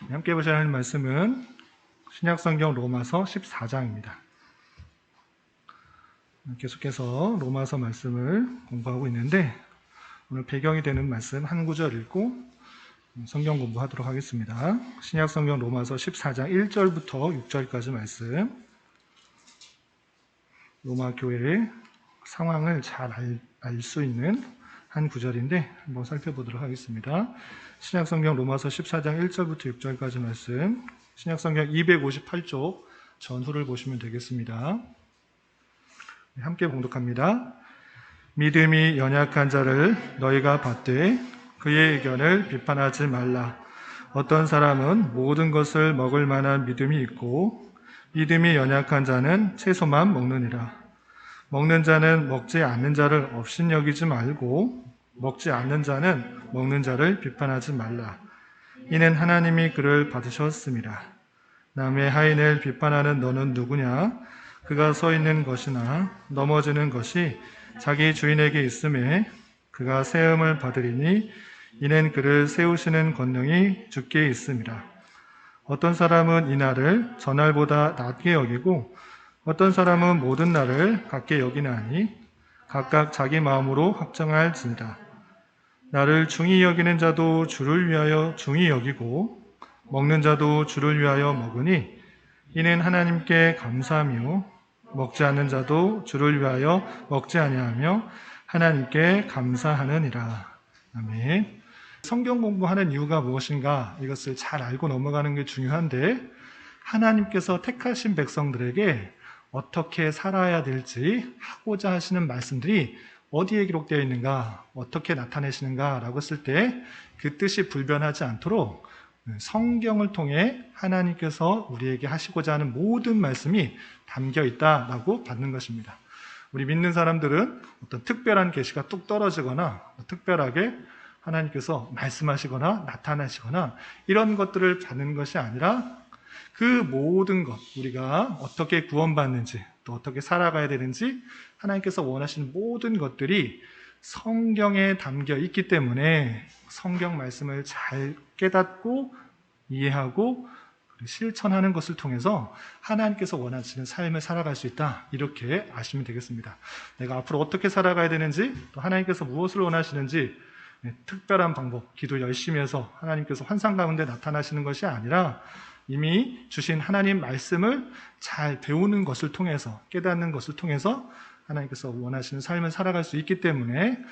함께 보셔야 하는 말씀은 신약성경 로마서 14장입니다. 계속해서 로마서 말씀을 공부하고 있는데 오늘 배경이 되는 말씀 한 구절 읽고 성경 공부하도록 하겠습니다. 신약성경 로마서 14장 1절부터 6절까지 말씀. 로마 교회의 상황을 잘 알 수 있는 한 구절인데 한번 살펴보도록 하겠습니다. 신약성경 로마서 14장 1절부터 6절까지 말씀, 신약성경 258쪽 전후를 보시면 되겠습니다. 함께 봉독합니다. 믿음이 연약한 자를 너희가 받되 그의 의견을 비판하지 말라. 어떤 사람은 모든 것을 먹을 만한 믿음이 있고 믿음이 연약한 자는 채소만 먹느니라. 먹는 자는 먹지 않는 자를 업신여기지 말고 먹지 않는 자는 먹는 자를 비판하지 말라. 이는 하나님이 그를 받으셨습니다. 남의 하인을 비판하는 너는 누구냐? 그가 서 있는 것이나 넘어지는 것이 자기 주인에게 있음에 그가 세움을 받으리니 이는 그를 세우시는 권능이 주께 있음이라. 어떤 사람은 이 날을 전날보다 낮게 여기고 어떤 사람은 모든 날을 같게 여기나니 각각 자기 마음으로 확정할지니라. 나를 중히 여기는 자도 주를 위하여 중히 여기고 먹는 자도 주를 위하여 먹으니 이는 하나님께 감사하며 먹지 않는 자도 주를 위하여 먹지 아니하며 하나님께 감사하느니라. 아멘. 성경 공부하는 이유가 무엇인가? 이것을 잘 알고 넘어가는 게 중요한데 하나님께서 택하신 백성들에게 어떻게 살아야 될지 하고자 하시는 말씀들이 어디에 기록되어 있는가, 어떻게 나타내시는가 라고 했을 때 그 뜻이 불변하지 않도록 성경을 통해 하나님께서 우리에게 하시고자 하는 모든 말씀이 담겨 있다라고 받는 것입니다. 우리 믿는 사람들은 어떤 특별한 계시가 뚝 떨어지거나 특별하게 하나님께서 말씀하시거나 나타나시거나 이런 것들을 받는 것이 아니라 그 모든 것, 우리가 어떻게 구원받는지 또 어떻게 살아가야 되는지 하나님께서 원하시는 모든 것들이 성경에 담겨 있기 때문에 성경 말씀을 잘 깨닫고 이해하고 실천하는 것을 통해서 하나님께서 원하시는 삶을 살아갈 수 있다, 이렇게 아시면 되겠습니다. 내가 앞으로 어떻게 살아가야 되는지 또 하나님께서 무엇을 원하시는지 특별한 방법, 기도 열심히 해서 하나님께서 환상 가운데 나타나시는 것이 아니라 이미 주신 하나님 말씀을 잘 배우는 것을 통해서, 깨닫는 것을 통해서 하나님께서 원하시는 삶을 살아갈 수 있기 때문에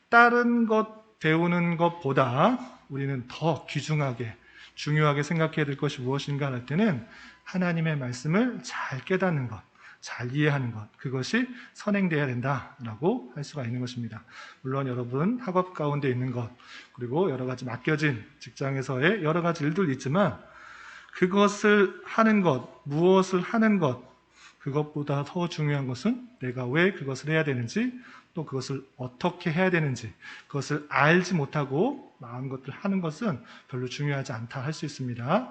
다른 것 배우는 것보다 우리는 더 귀중하게, 중요하게 생각해야 될 것이 무엇인가 할 때는 하나님의 말씀을 잘 깨닫는 것, 잘 이해하는 것, 그것이 선행되어야 된다라고 할 수가 있는 것입니다. 물론 여러분 학업 가운데 있는 것, 그리고 여러 가지 맡겨진 직장에서의 여러 가지 일들이 있지만 그것을 하는 것, 무엇을 하는 것, 그것보다 더 중요한 것은 내가 왜 그것을 해야 되는지, 또 그것을 어떻게 해야 되는지, 그것을 알지 못하고 마음 것들 하는 것은 별로 중요하지 않다 할 수 있습니다.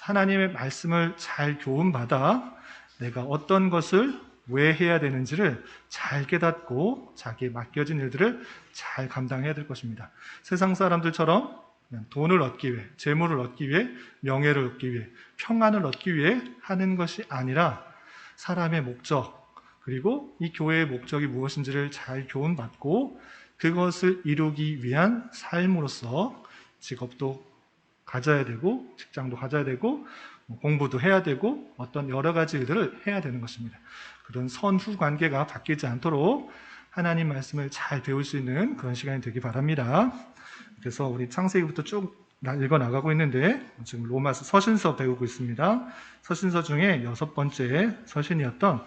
하나님의 말씀을 잘 교훈받아 내가 어떤 것을 왜 해야 되는지를 잘 깨닫고 자기에 맡겨진 일들을 잘 감당해야 될 것입니다. 세상 사람들처럼 돈을 얻기 위해, 재물을 얻기 위해, 명예를 얻기 위해, 평안을 얻기 위해 하는 것이 아니라 사람의 목적, 그리고 이 교회의 목적이 무엇인지를 잘 교훈받고 그것을 이루기 위한 삶으로서 직업도 가져야 되고 직장도 가져야 되고 공부도 해야 되고 어떤 여러 가지 일들을 해야 되는 것입니다. 그런 선후 관계가 바뀌지 않도록 하나님 말씀을 잘 배울 수 있는 그런 시간이 되기 바랍니다. 그래서 우리 창세기부터 쭉 읽어 나가고 있는데 지금 로마서 서신서 배우고 있습니다. 서신서 중에 6번째 서신이었던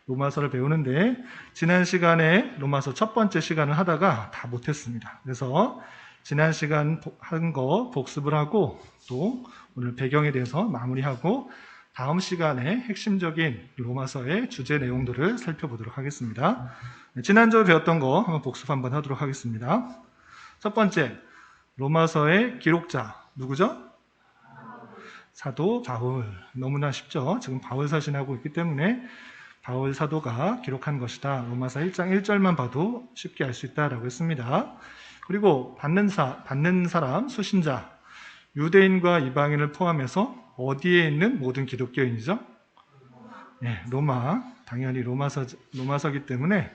로마서를 배우는데 지난 시간에 로마서 첫 번째 시간을 하다가 다 못했습니다. 그래서 지난 시간 한 거 복습을 하고 또 오늘 배경에 대해서 마무리하고 다음 시간에 핵심적인 로마서의 주제 내용들을 살펴보도록 하겠습니다. 지난주에 배웠던 거 한번 복습 한번 하도록 하겠습니다. 첫 번째, 로마서의 기록자 누구죠? 사도 바울. 너무나 쉽죠? 지금 바울 서신하고 있기 때문에 바울 사도가 기록한 것이다. 로마서 1장 1절만 봐도 쉽게 알 수 있다라고 했습니다. 그리고 받는 사람, 수신자. 유대인과 이방인을 포함해서 어디에 있는 모든 기독교인이죠? 예, 로마. 당연히 로마서기 때문에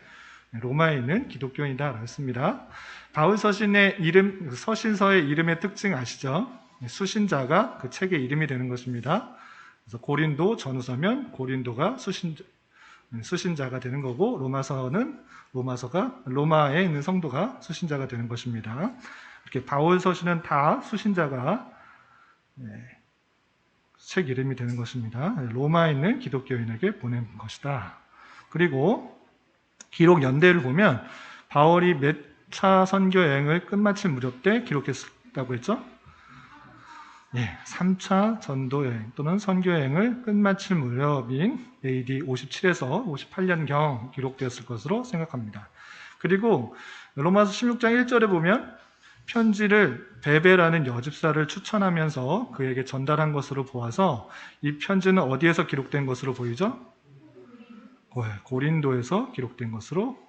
로마에 있는 기독교인이다라고 했습니다. 바울 서신의 서신서의 이름의 특징 아시죠? 수신자가 그 책의 이름이 되는 것입니다. 그래서 고린도 전후서면 고린도가 수신자가 되는 거고, 로마서가 로마에 있는 성도가 수신자가 되는 것입니다. 이렇게 바울 서신은 다 수신자가 책 이름이 되는 것입니다. 로마에 있는 기독교인에게 보낸 것이다. 그리고 기록 연대를 보면 바울이 몇 차 선교 여행을 끝마칠 무렵 때 기록했다고 했죠? 3차 전도 여행 또는 선교 여행을 끝마칠 무렵인 AD 57에서 58년경 기록되었을 것으로 생각합니다. 그리고 로마서 16장 1절에 보면 편지를 베베라는 여집사를 추천하면서 그에게 전달한 것으로 보아서 이 편지는 어디에서 기록된 것으로 보이죠? 고린도에서 기록된 것으로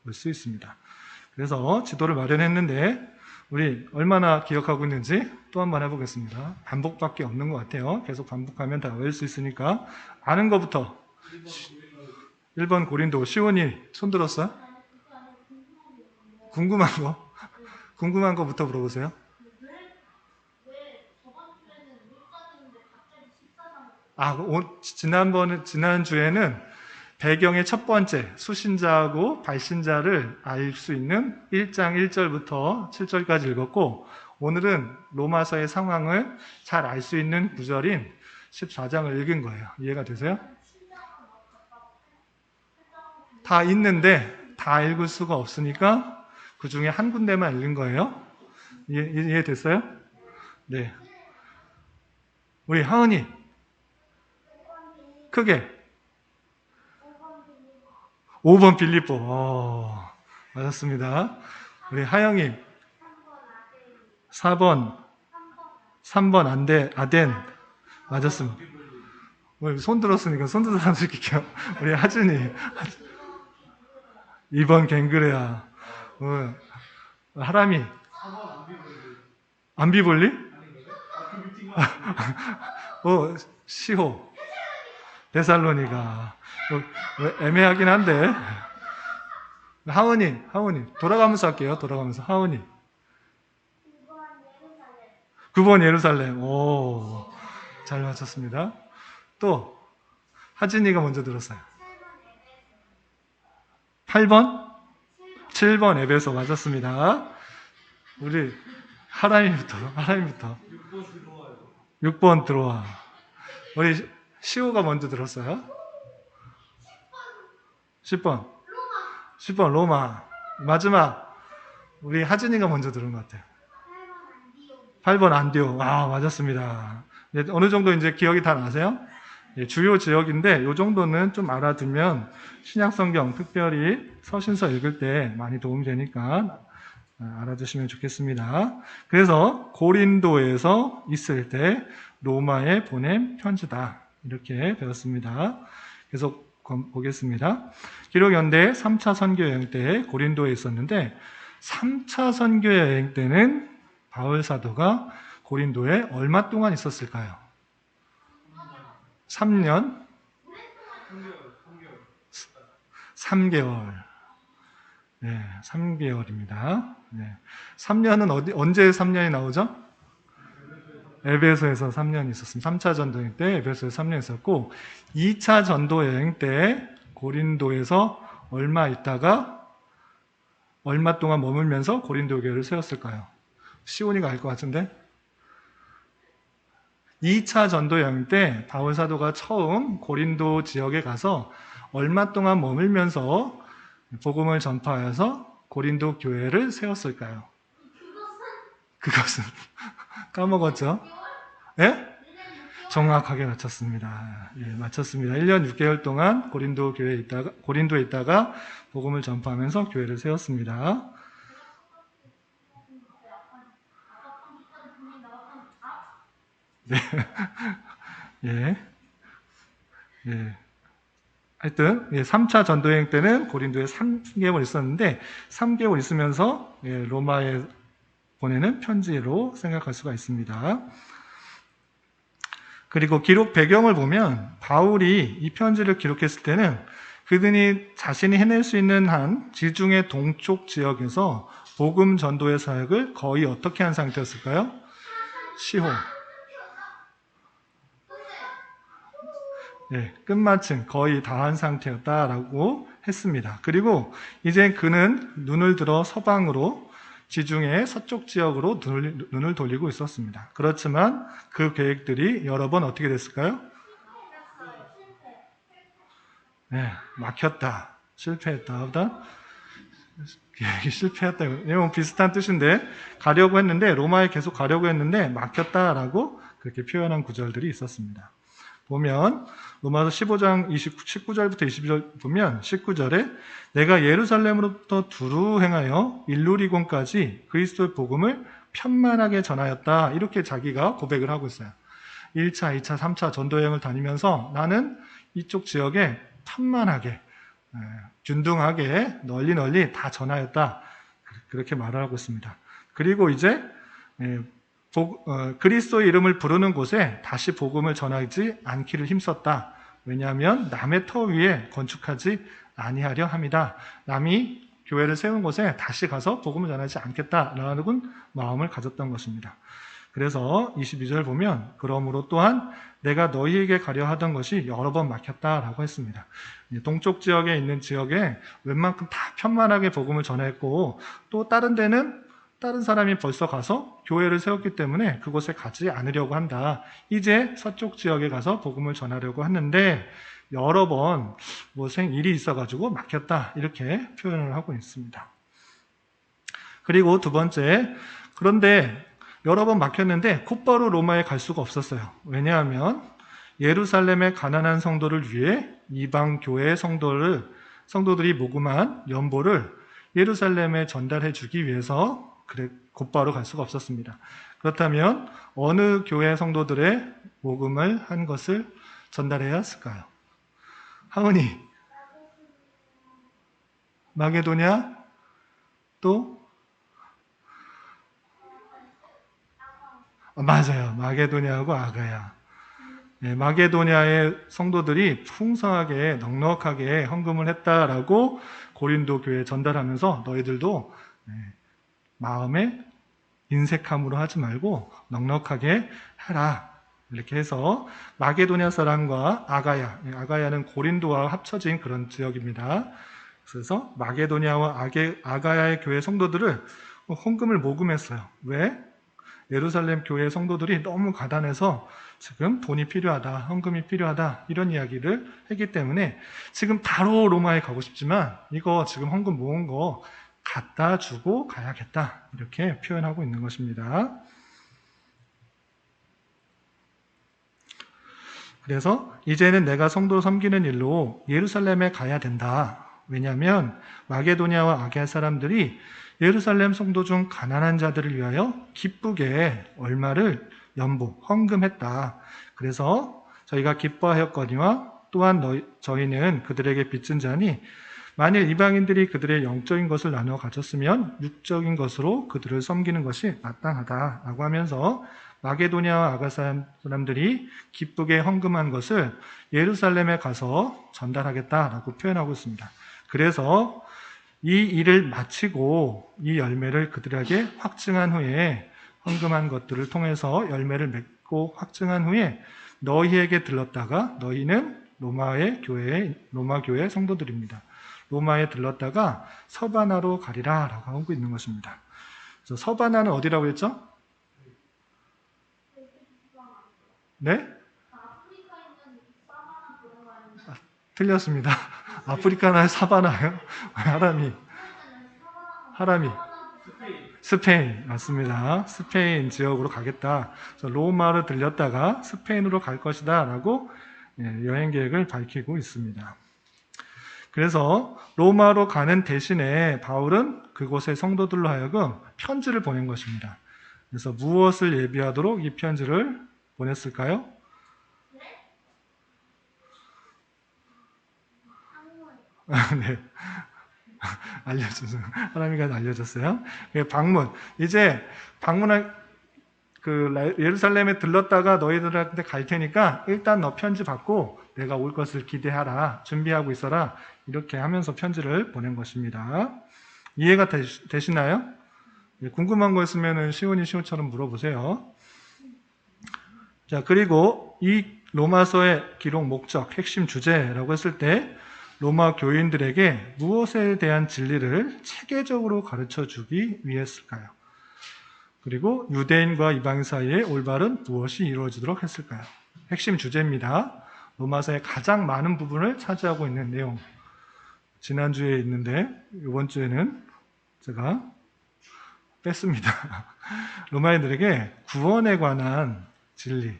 볼 수 있습니다. 그래서 지도를 마련했는데 우리 얼마나 기억하고 있는지 또 한 번 해보겠습니다. 반복밖에 없는 것 같아요. 계속 반복하면 다 외울 수 있으니까 아는 것부터 1번 고린도. 시온이 손 들었어요? 궁금한 거부터 물어보세요. 지난 주에는 배경의 첫 번째 수신자하고 발신자를 알 수 있는 1장 1절부터 7절까지 읽었고, 오늘은 로마서의 상황을 잘 알 수 있는 구절인 14장을 읽은 거예요. 이해가 되세요? 다 있는데 다 읽을 수가 없으니까 그 중에 한 군데만 읽은 거예요. 이해됐어요? 네. 우리 하은이 크게 5번 빌립보. 맞았습니다. 우리 하영이 4번 3번 아덴. 맞았습니다. 우리 손 들었으니까 손 들은 사람 시킬게요. 우리 하준이 2번 갱그레아. 하람이 암비볼리? 시호 데살로니가. 애매하긴 한데. 하은이 돌아가면서 할게요. 하은이 9번 예루살렘. 잘 맞췄습니다. 또 하진이가 먼저 들었어요. 8번 7번 에베소. 맞았습니다. 우리 하람이부터 6번 들어와. 우리 시호가 먼저 들었어요. 10번 로마. 마지막 우리 하진이가 먼저 들은 것 같아요. 8번 안디옥. 맞았습니다. 어느 정도 이제 기억이 다 나세요? 주요 지역인데 이 정도는 좀 알아두면 신약성경, 특별히 서신서 읽을 때 많이 도움이 되니까 알아두시면 좋겠습니다. 그래서 고린도에서 있을 때 로마에 보낸 편지다. 이렇게 배웠습니다. 계속 보겠습니다. 기록 연대 3차 선교 여행 때 고린도에 있었는데 3차 선교 여행 때는 바울 사도가 고린도에 얼마 동안 있었을까요? 3년? 3개월. 네, 3개월입니다. 네. 3년은 언제 3년이 나오죠? 에베소에서 3년 있었습니다. 3차 전도 여행 때 에베소에서 3년 있었고, 2차 전도 여행 때 고린도에서 얼마 동안 머물면서 고린도 교회를 세웠을까요? 시온이가 알 것 같은데? 2차 전도 여행 때 바울 사도가 처음 고린도 지역에 가서 얼마 동안 머물면서 복음을 전파하여서 고린도 교회를 세웠을까요? 그것은 까먹었죠? 예? 정확하게 맞췄습니다. 맞췄습니다. 1년 6개월 동안 고린도에 있다가 복음을 전파하면서 교회를 세웠습니다. 네. 하여튼 3차 전도여행 때는 고린도에 3개월 있었는데 3개월 있으면서 로마에 보내는 편지로 생각할 수가 있습니다. 그리고 기록 배경을 보면 바울이 이 편지를 기록했을 때는 그들이 자신이 해낼 수 있는 한 지중해 동쪽 지역에서 복음 전도의 사역을 거의 어떻게 한 상태였을까요? 시호. 네, 끝마침 거의 다 한 상태였다라고 했습니다. 그리고 이제 그는 눈을 들어 서방으로 지중해 서쪽 지역으로 눈을 돌리고 있었습니다. 그렇지만 그 계획들이 여러 번 어떻게 됐을까요? 네, 막혔다, 실패했다, 계획이 실패했다. 내용 비슷한 뜻인데 가려고 했는데 로마에 계속 가려고 했는데 막혔다라고 그렇게 표현한 구절들이 있었습니다. 보면 로마서 15장 19절부터 22절 보면 19절에 내가 예루살렘으로부터 두루 행하여 일루리곤까지 그리스도의 복음을 편만하게 전하였다. 이렇게 자기가 고백을 하고 있어요. 1차, 2차, 3차 전도여행을 다니면서 나는 이쪽 지역에 편만하게, 균등하게 널리 다 전하였다. 그렇게 말을 하고 있습니다. 그리고 이제 그리스도의 이름을 부르는 곳에 다시 복음을 전하지 않기를 힘썼다. 왜냐하면 남의 터 위에 건축하지 아니하려 함이다. 남이 교회를 세운 곳에 다시 가서 복음을 전하지 않겠다라는 마음을 가졌던 것입니다. 그래서 22절 보면 그러므로 또한 내가 너희에게 가려 하던 것이 여러 번 막혔다라고 했습니다. 동쪽 지역에 있는 지역에 웬만큼 다 편만하게 복음을 전했고 또 다른 데는 다른 사람이 벌써 가서 교회를 세웠기 때문에 그곳에 가지 않으려고 한다. 이제 서쪽 지역에 가서 복음을 전하려고 하는데 여러 번 무슨 일이 있어가지고 막혔다. 이렇게 표현을 하고 있습니다. 그리고 두 번째, 그런데 여러 번 막혔는데 곧바로 로마에 갈 수가 없었어요. 왜냐하면 예루살렘의 가난한 성도를 위해 이방 교회 성도들이 모금한 연보를 예루살렘에 전달해 주기 위해서 곧바로 갈 수가 없었습니다. 그렇다면 어느 교회 성도들의 모금을 한 것을 전달해야 했을까요? 하은이, 마게도냐, 또 맞아요. 마게도냐하고 아가야. 네, 마게도냐의 성도들이 풍성하게 넉넉하게 헌금을 했다라고 고린도 교회에 전달하면서 너희들도 마음에 인색함으로 하지 말고 넉넉하게 해라. 이렇게 해서 마게도냐 사람과 아가야는 고린도와 합쳐진 그런 지역입니다. 그래서 마게도냐와 아가야의 교회 성도들을 헌금을 모금했어요. 왜? 예루살렘 교회 성도들이 너무 가난해서 지금 돈이 필요하다, 헌금이 필요하다 이런 이야기를 했기 때문에 지금 바로 로마에 가고 싶지만 이거 지금 헌금 모은 거 갖다 주고 가야겠다 이렇게 표현하고 있는 것입니다. 그래서 이제는 내가 성도 섬기는 일로 예루살렘에 가야 된다. 왜냐하면 마게도냐와 아가야 사람들이 예루살렘 성도 중 가난한 자들을 위하여 기쁘게 얼마를 연보, 헌금했다. 그래서 저희가 기뻐하였거니와 또한 저희는 그들에게 빚진 자니 만일 이방인들이 그들의 영적인 것을 나누어 가졌으면 육적인 것으로 그들을 섬기는 것이 마땅하다라고 하면서 마게도냐와 아가 사람들이 기쁘게 헌금한 것을 예루살렘에 가서 전달하겠다라고 표현하고 있습니다. 그래서 이 일을 마치고 이 열매를 그들에게 확증한 후에 헌금한 것들을 통해서 열매를 맺고 확증한 후에 너희에게 들렀다가 너희는 로마 교회 성도들입니다. 로마에 들렀다가 서바나로 가리라 라고 하고 있는 것입니다. 그래서 서바나는 어디라고 했죠? 네? 틀렸습니다. 아프리카나의 사바나요? 하라미. 스페인 맞습니다. 스페인 지역으로 가겠다. 그래서 로마를 들렸다가 스페인으로 갈 것이다 라고 여행 계획을 밝히고 있습니다. 그래서 로마로 가는 대신에 바울은 그곳의 성도들로 하여금 편지를 보낸 것입니다. 그래서 무엇을 예비하도록 이 편지를 보냈을까요? 네. 알려줬어요. 하나님이 알려줬어요. 방문. 이제 방문할 예루살렘에 들렀다가 너희들한테 갈 테니까 일단 너 편지 받고 내가 올 것을 기대하라. 준비하고 있어라. 이렇게 하면서 편지를 보낸 것입니다. 이해가 되시나요? 궁금한 거 있으면 시온이 시온처럼 물어보세요. 자, 그리고 이 로마서의 기록 목적, 핵심 주제라고 했을 때 로마 교인들에게 무엇에 대한 진리를 체계적으로 가르쳐 주기 위했을까요? 그리고 유대인과 이방인 사이에 올바른 무엇이 이루어지도록 했을까요? 핵심 주제입니다. 로마서의 가장 많은 부분을 차지하고 있는 내용. 지난주에 있는데 이번 주에는 제가 뺐습니다. 로마인들에게 구원에 관한 진리,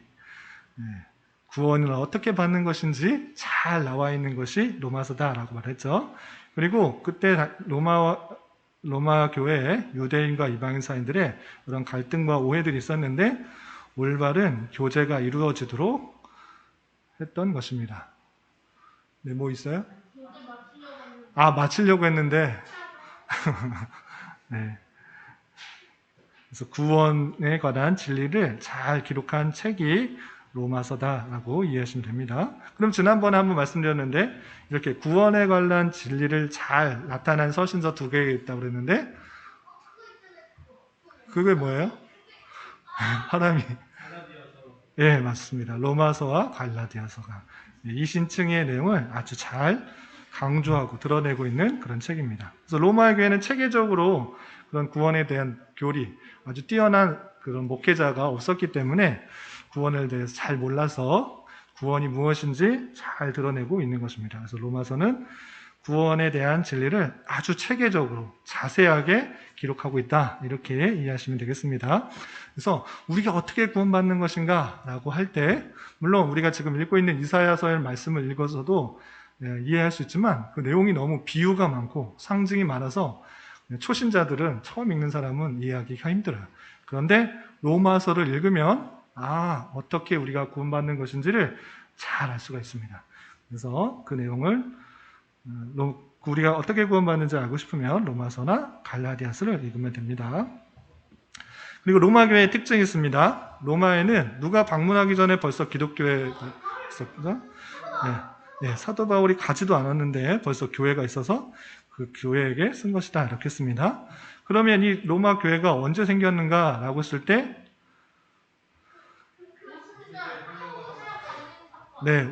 구원을 어떻게 받는 것인지 잘 나와 있는 것이 로마서다라고 말했죠. 그리고 그때 로마 교회에 유대인과 이방인 사이들의 그런 갈등과 오해들이 있었는데 올바른 교제가 이루어지도록 했던 것입니다. 네, 뭐 있어요? 마치려고 했는데 네. 그래서 구원에 관한 진리를 잘 기록한 책이 로마서다라고 이해하시면 됩니다. 그럼 지난번에 한번 말씀드렸는데 이렇게 구원에 관한 진리를 잘 나타낸 서신서 2개가 있다고 그랬는데 그게 뭐예요? 하나미. 예, 맞습니다. 로마서와 갈라디아서가 이신층의 내용을 아주 잘 강조하고 드러내고 있는 그런 책입니다. 그래서 로마의 교회는 체계적으로 그런 구원에 대한 교리, 아주 뛰어난 그런 목회자가 없었기 때문에 구원에 대해서 잘 몰라서 구원이 무엇인지 잘 드러내고 있는 것입니다. 그래서 로마서는 구원에 대한 진리를 아주 체계적으로 자세하게 기록하고 있다. 이렇게 이해하시면 되겠습니다. 그래서 우리가 어떻게 구원받는 것인가 라고 할 때 물론 우리가 지금 읽고 있는 이사야서의 말씀을 읽어서도 이해할 수 있지만 그 내용이 너무 비유가 많고 상징이 많아서 초신자들은 처음 읽는 사람은 이해하기가 힘들어요. 그런데 로마서를 읽으면 어떻게 우리가 구원받는 것인지를 잘 알 수가 있습니다. 그래서 그 내용을 우리가 어떻게 구원받는지 알고 싶으면 로마서나 갈라디아서를 읽으면 됩니다. 그리고 로마 교회의 특징이 있습니다. 로마에는 누가 방문하기 전에 벌써 기독교회가 있었죠? 네, 사도 바울이 가지도 않았는데 벌써 교회가 있어서 그 교회에게 쓴 것이다 이렇게 씁니다. 그러면 이 로마 교회가 언제 생겼는가라고 했을 때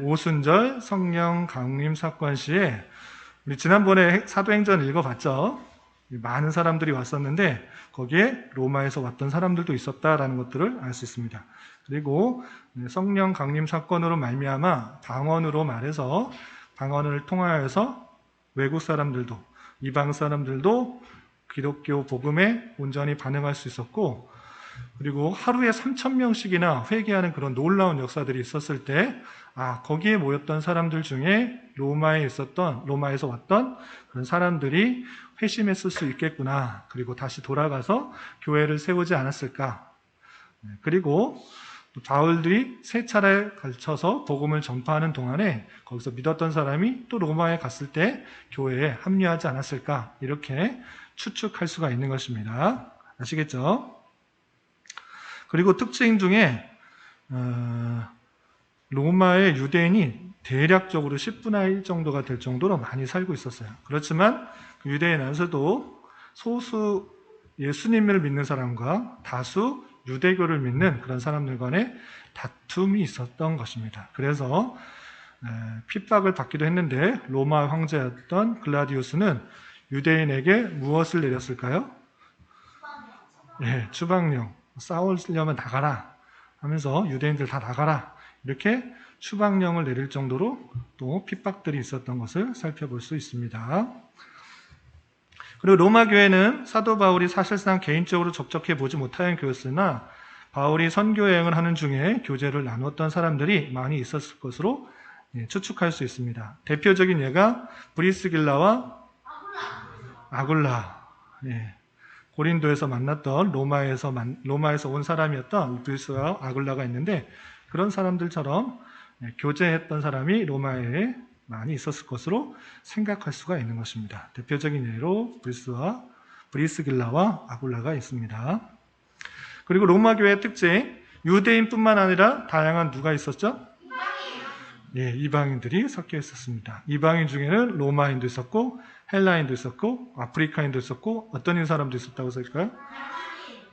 오순절 성령 강림 사건 시에 우리 지난번에 사도행전 읽어봤죠. 많은 사람들이 왔었는데 거기에 로마에서 왔던 사람들도 있었다라는 것들을 알 수 있습니다. 그리고 성령 강림 사건으로 말미암아 방언으로 말해서 방언을 통하여서 외국 사람들도 이방 사람들도 기독교 복음에 온전히 반응할 수 있었고 그리고 하루에 3,000명씩이나 회개하는 그런 놀라운 역사들이 있었을 때 거기에 모였던 사람들 중에 로마에서 왔던 그런 사람들이 회심했을 수 있겠구나. 그리고 다시 돌아가서 교회를 세우지 않았을까. 그리고 바울들이 3차례 걸쳐서 복음을 전파하는 동안에 거기서 믿었던 사람이 또 로마에 갔을 때 교회에 합류하지 않았을까. 이렇게 추측할 수가 있는 것입니다. 아시겠죠? 그리고 특징 중에 로마의 유대인이 대략적으로 10분의 1 정도가 될 정도로 많이 살고 있었어요. 그렇지만 그 유대인 안에서도 소수 예수님을 믿는 사람과 다수 유대교를 믿는 그런 사람들 간에 다툼이 있었던 것입니다. 그래서 핍박을 받기도 했는데 로마 황제였던 글라디우스는 유대인에게 무엇을 내렸을까요? 추방령. 싸우려면 나가라 하면서 유대인들 다 나가라 이렇게 추방령을 내릴 정도로 또 핍박들이 있었던 것을 살펴볼 수 있습니다. 그리고 로마 교회는 사도 바울이 사실상 개인적으로 접촉해 보지 못한 교였으나 바울이 선교 여행을 하는 중에 교제를 나눴던 사람들이 많이 있었을 것으로 추측할 수 있습니다. 대표적인 예가 브리스길라와 아굴라. 고린도에서 만났던 로마에서 온 사람이었던 브리스와 아굴라가 있는데 그런 사람들처럼 교제했던 사람이 로마에 많이 있었을 것으로 생각할 수가 있는 것입니다. 대표적인 예로 브리스길라와 아굴라가 있습니다. 그리고 로마 교회의 특징, 유대인뿐만 아니라 다양한 누가 있었죠? 예, 이방인들이 섞여 있었습니다. 이방인 중에는 로마인도 있었고, 헬라인도 있었고, 아프리카인도 있었고, 어떤 사람도 있었다고 쓸까요?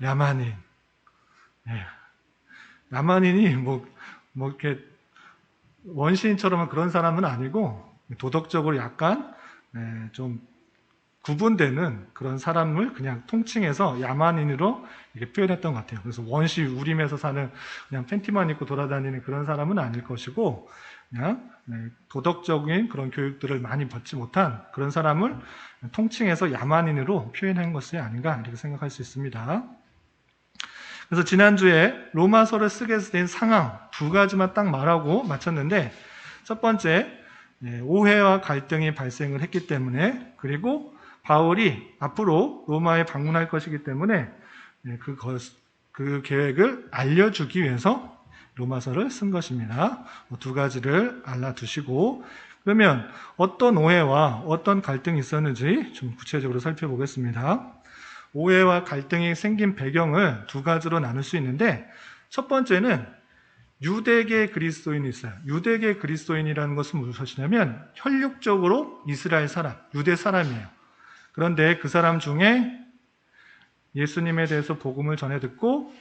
야만인. 예. 야만인이 이렇게 원시인처럼 그런 사람은 아니고, 도덕적으로 약간, 좀 구분되는 그런 사람을 그냥 통칭해서 야만인으로 이렇게 표현했던 것 같아요. 그래서 원시 우림에서 사는 그냥 팬티만 입고 돌아다니는 그런 사람은 아닐 것이고, 그냥 도덕적인 그런 교육들을 많이 받지 못한 그런 사람을 통칭해서 야만인으로 표현한 것이 아닌가 이렇게 생각할 수 있습니다. 그래서 지난주에 로마서를 쓰게 된 상황 두 가지만 딱 말하고 마쳤는데, 첫 번째, 오해와 갈등이 발생을 했기 때문에, 그리고 바울이 앞으로 로마에 방문할 것이기 때문에 그 계획을 알려주기 위해서 로마서를 쓴 것입니다. 두 가지를 알아두시고, 그러면 어떤 오해와 어떤 갈등이 있었는지 좀 구체적으로 살펴보겠습니다. 오해와 갈등이 생긴 배경을 두 가지로 나눌 수 있는데, 첫 번째는 유대계 그리스도인이 있어요. 유대계 그리스도인이라는 것은 무엇이냐면 혈육적으로 이스라엘 사람, 유대 사람이에요. 그런데 그 사람 중에 예수님에 대해서 복음을 전해 듣고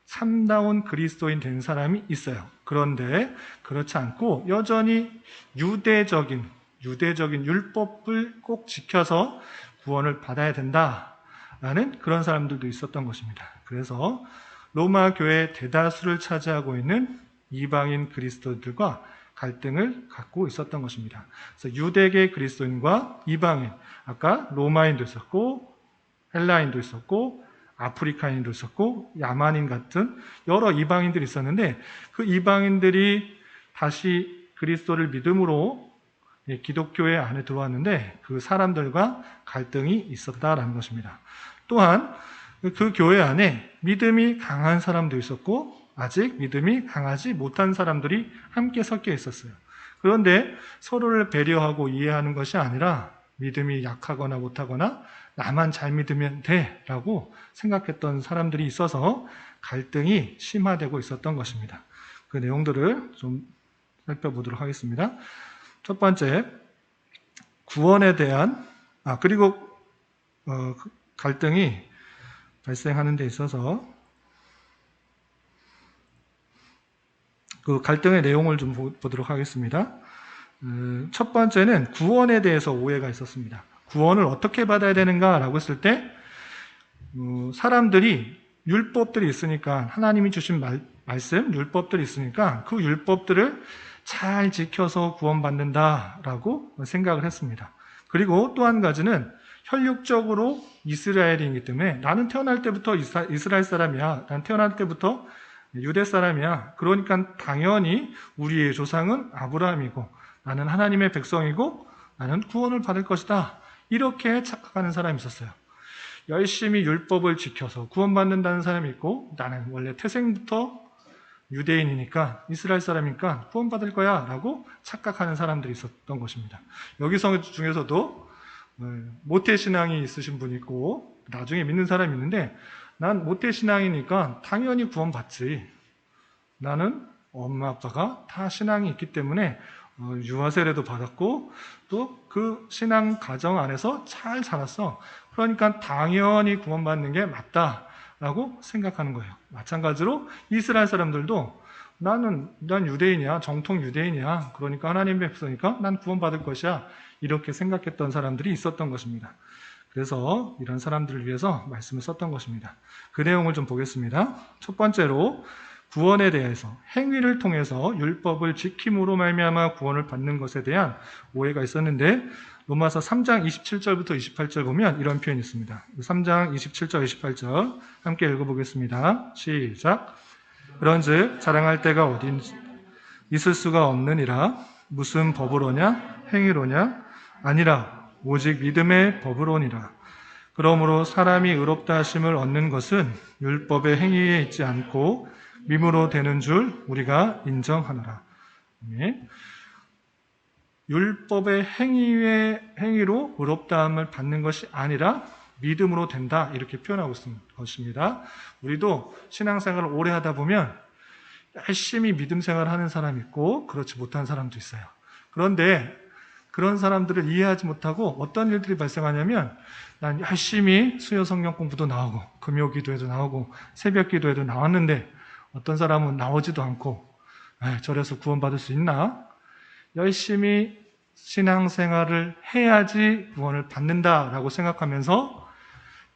참다운 그리스도인 된 사람이 있어요. 그런데 그렇지 않고 여전히 유대적인 율법을 꼭 지켜서 구원을 받아야 된다라는 그런 사람들도 있었던 것입니다. 그래서 로마 교회의 대다수를 차지하고 있는 이방인 그리스도들과 갈등을 갖고 있었던 것입니다. 그래서 유대계 그리스도인과 이방인, 아까 로마인도 있었고 헬라인도 있었고 아프리카인도 있었고 야만인 같은 여러 이방인들이 있었는데, 그 이방인들이 다시 그리스도를 믿음으로 기독교회 안에 들어왔는데 그 사람들과 갈등이 있었다라는 것입니다. 또한 그 교회 안에 믿음이 강한 사람도 있었고 아직 믿음이 강하지 못한 사람들이 함께 섞여 있었어요. 그런데 서로를 배려하고 이해하는 것이 아니라 믿음이 약하거나 못하거나 나만 잘 믿으면 돼 라고 생각했던 사람들이 있어서 갈등이 심화되고 있었던 것입니다. 그 내용들을 좀 살펴보도록 하겠습니다. 첫 번째, 구원에 대한 그리고 갈등이 발생하는 데 있어서 그 갈등의 내용을 좀 보도록 하겠습니다. 첫 번째는 구원에 대해서 오해가 있었습니다. 구원을 어떻게 받아야 되는가라고 했을 때 사람들이 율법들이 있으니까, 하나님이 주신 말씀, 율법들이 있으니까 그 율법들을 잘 지켜서 구원받는다라고 생각을 했습니다. 그리고 또 한 가지는 혈육적으로 이스라엘이기 때문에 나는 태어날 때부터 이스라엘 사람이야, 난 태어날 때부터 유대 사람이야, 그러니까 당연히 우리의 조상은 아브라함이고 나는 하나님의 백성이고 나는 구원을 받을 것이다, 이렇게 착각하는 사람이 있었어요. 열심히 율법을 지켜서 구원받는다는 사람이 있고, 나는 원래 태생부터 유대인이니까 이스라엘 사람이니까 구원받을 거야 라고 착각하는 사람들이 있었던 것입니다. 여기서 중에서도 모태신앙이 있으신 분이 있고 나중에 믿는 사람이 있는데, 난 모태신앙이니까 당연히 구원받지, 나는 엄마 아빠가 다 신앙이 있기 때문에 유아세례도 받았고 또 그 신앙 가정 안에서 잘 살았어, 그러니까 당연히 구원받는 게 맞다라고 생각하는 거예요. 마찬가지로 이스라엘 사람들도 난 유대인이야, 정통 유대인이야, 그러니까 하나님의 백성이니까 난 구원받을 것이야, 이렇게 생각했던 사람들이 있었던 것입니다. 그래서 이런 사람들을 위해서 말씀을 썼던 것입니다. 그 내용을 좀 보겠습니다. 첫 번째로 구원에 대해서 행위를 통해서 율법을 지킴으로 말미암아 구원을 받는 것에 대한 오해가 있었는데, 로마서 3장 27절부터 28절 보면 이런 표현이 있습니다. 3장 27절 28절 함께 읽어보겠습니다. 시작. 그런즉 자랑할 때가 어디 있을 수가 없느니라. 무슨 법으로냐 행위로냐 아니라 오직 믿음의 법으로니라. 그러므로 사람이 의롭다 하심을 얻는 것은 율법의 행위에 있지 않고 믿음으로 되는 줄 우리가 인정하노라. 아멘. 율법의 행위로 의롭다함을 받는 것이 아니라 믿음으로 된다, 이렇게 표현하고 있는 것입니다. 우리도 신앙생활을 오래 하다 보면 열심히 믿음 생활을 하는 사람이 있고 그렇지 못한 사람도 있어요. 그런데 그런 사람들을 이해하지 못하고 어떤 일들이 발생하냐면, 난 열심히 수요 성경 공부도 나오고 금요 기도에도 나오고 새벽 기도에도 나왔는데 어떤 사람은 나오지도 않고 저래서 구원받을 수 있나? 열심히 신앙생활을 해야지 구원을 받는다라고 생각하면서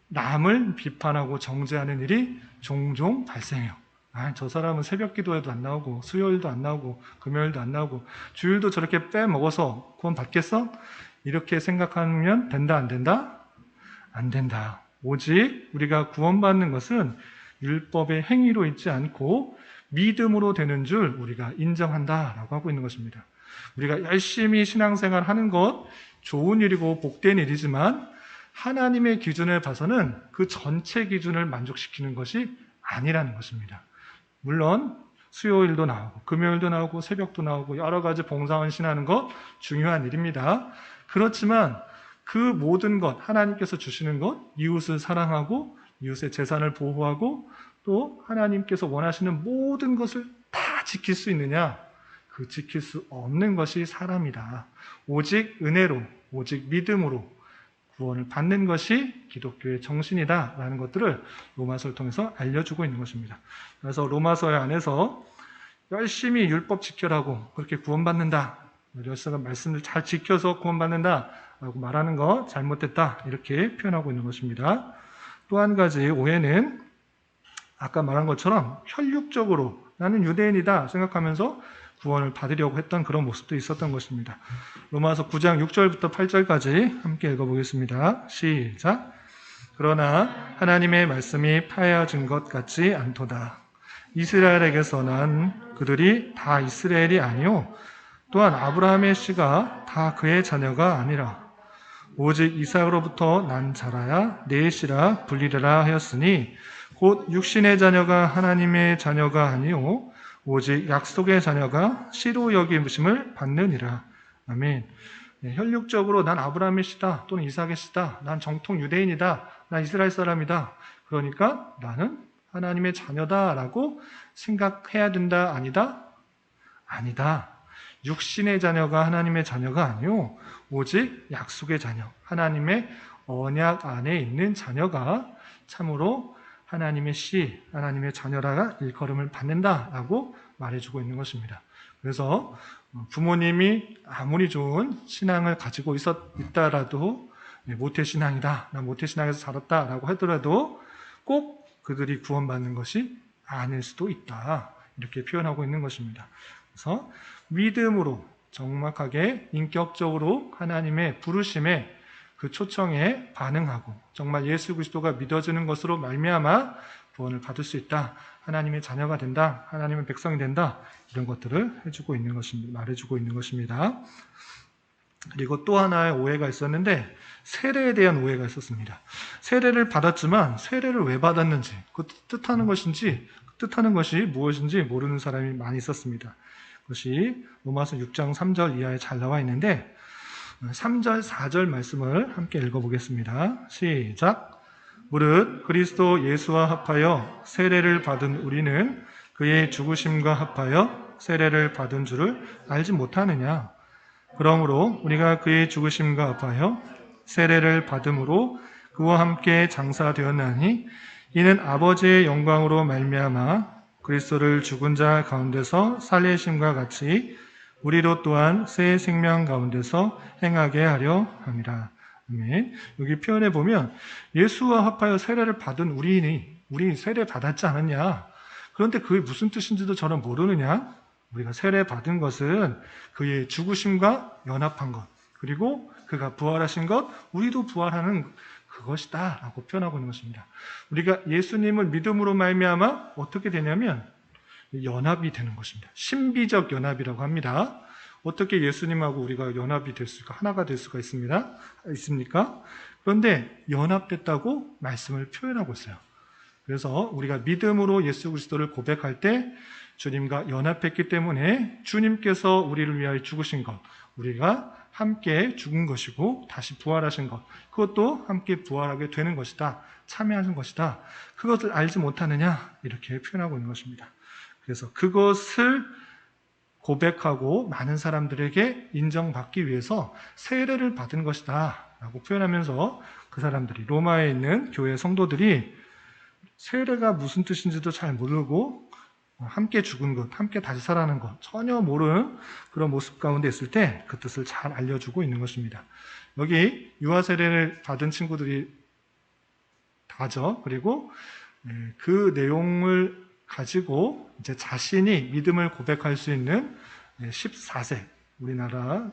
남을 비판하고 정죄하는 일이 종종 발생해요. 저 사람은 새벽 기도에도 안 나오고 수요일도 안 나오고 금요일도 안 나오고 주일도 저렇게 빼먹어서 구원 받겠어? 이렇게 생각하면 된다, 안 된다? 안 된다. 오직 우리가 구원받는 것은 율법의 행위로 있지 않고 믿음으로 되는 줄 우리가 인정한다라고 하고 있는 것입니다. 우리가 열심히 신앙생활 하는 것 좋은 일이고 복된 일이지만 하나님의 기준을 봐서는 그 전체 기준을 만족시키는 것이 아니라는 것입니다. 물론 수요일도 나오고 금요일도 나오고 새벽도 나오고 여러 가지 봉사헌신하는 것 중요한 일입니다. 그렇지만 그 모든 것, 하나님께서 주시는 것, 이웃을 사랑하고 이웃의 재산을 보호하고 또 하나님께서 원하시는 모든 것을 다 지킬 수 있느냐? 그 지킬 수 없는 것이 사람이다. 오직 은혜로, 오직 믿음으로 구원을 받는 것이 기독교의 정신이다 라는 것들을 로마서를 통해서 알려주고 있는 것입니다. 그래서 로마서 안에서 열심히 율법 지켜라고 그렇게 구원받는다, 열심히 말씀을 잘 지켜서 구원받는다 라고 말하는 거 잘못됐다, 이렇게 표현하고 있는 것입니다. 또 한 가지 오해는 아까 말한 것처럼 혈육적으로 나는 유대인이다 생각하면서 구원을 받으려고 했던 그런 모습도 있었던 것입니다. 로마서 9장 6절부터 8절까지 함께 읽어보겠습니다. 시작. 그러나 하나님의 말씀이 파헤어진 것 같지 않도다. 이스라엘에게서 난 그들이 다 이스라엘이 아니요 또한 아브라함의 씨가 다 그의 자녀가 아니라 오직 이삭으로부터 난 자라야 내 씨라 불리리라 하였으니 곧 육신의 자녀가 하나님의 자녀가 아니요 오직 약속의 자녀가 씨로 여김을 받느니라. 아멘. 혈육적으로 난 아브라함의 씨다 또는 이삭의 씨다, 난 정통 유대인이다, 난 이스라엘 사람이다, 그러니까 나는 하나님의 자녀다라고 생각해야 된다, 아니다? 아니다. 육신의 자녀가 하나님의 자녀가 아니요 오직 약속의 자녀, 하나님의 언약 안에 있는 자녀가 참으로 하나님의 씨, 하나님의 자녀라가 일컬음을 받는다라고 말해주고 있는 것입니다. 그래서 부모님이 아무리 좋은 신앙을 가지고 있다라도 모태신앙이다, 나 모태신앙에서 자랐다라고 하더라도 꼭 그들이 구원받는 것이 아닐 수도 있다, 이렇게 표현하고 있는 것입니다. 그래서 믿음으로 정확하게 인격적으로 하나님의 부르심에 그 초청에 반응하고 정말 예수 그리스도가 믿어지는 것으로 말미암아 구원을 받을 수 있다, 하나님의 자녀가 된다, 하나님의 백성이 된다, 이런 것들을 해주고 있는 것입니다. 말해주고 있는 것입니다. 그리고 또 하나의 오해가 있었는데 세례에 대한 오해가 있었습니다. 세례를 받았지만 세례를 왜 받았는지, 그 뜻하는 것이 무엇인지 모르는 사람이 많이 있었습니다. 그것이 로마서 6장 3절 이하에 잘 나와 있는데 3절, 4절 말씀을 함께 읽어보겠습니다. 시작. 무릇 그리스도 예수와 합하여 세례를 받은 우리는 그의 죽으심과 합하여 세례를 받은 줄을 알지 못하느냐. 그러므로 우리가 그의 죽으심과 합하여 세례를 받음으로 그와 함께 장사되었나니 이는 아버지의 영광으로 말미암아 그리스도를 죽은 자 가운데서 살리심과 같이 우리로 또한 새 생명 가운데서 행하게 하려 함이라. 아멘. 여기 표현해 보면 예수와 합하여 세례를 받은 우리 세례 받았지 않았냐? 그런데 그게 무슨 뜻인지도 저는 모르느냐? 우리가 세례 받은 것은 그의 죽으심과 연합한 것, 그리고 그가 부활하신 것, 우리도 부활하는 그것이다 라고 표현하고 있는 것입니다. 우리가 예수님을 믿음으로 말미암아 어떻게 되냐면 연합이 되는 것입니다. 신비적 연합이라고 합니다. 어떻게 예수님하고 우리가 연합이 될 수가, 하나가 될 수가 있습니까? 그런데 연합됐다고 말씀을 표현하고 있어요. 그래서 우리가 믿음으로 예수 그리스도를 고백할 때 주님과 연합했기 때문에 주님께서 우리를 위하여 죽으신 것, 우리가 함께 죽은 것이고 다시 부활하신 것, 그것도 함께 부활하게 되는 것이다, 참여하는 것이다. 그것을 알지 못하느냐, 이렇게 표현하고 있는 것입니다. 그래서 그것을 고백하고 많은 사람들에게 인정받기 위해서 세례를 받은 것이다 라고 표현하면서 그 사람들이, 로마에 있는 교회 성도들이 세례가 무슨 뜻인지도 잘 모르고 함께 죽은 것, 함께 다시 살아나는 것 전혀 모르는 그런 모습 가운데 있을 때 그 뜻을 잘 알려주고 있는 것입니다. 여기 유아 세례를 받은 친구들이 다죠. 그리고 그 내용을 가지고 이제 자신이 믿음을 고백할 수 있는 14세, 우리나라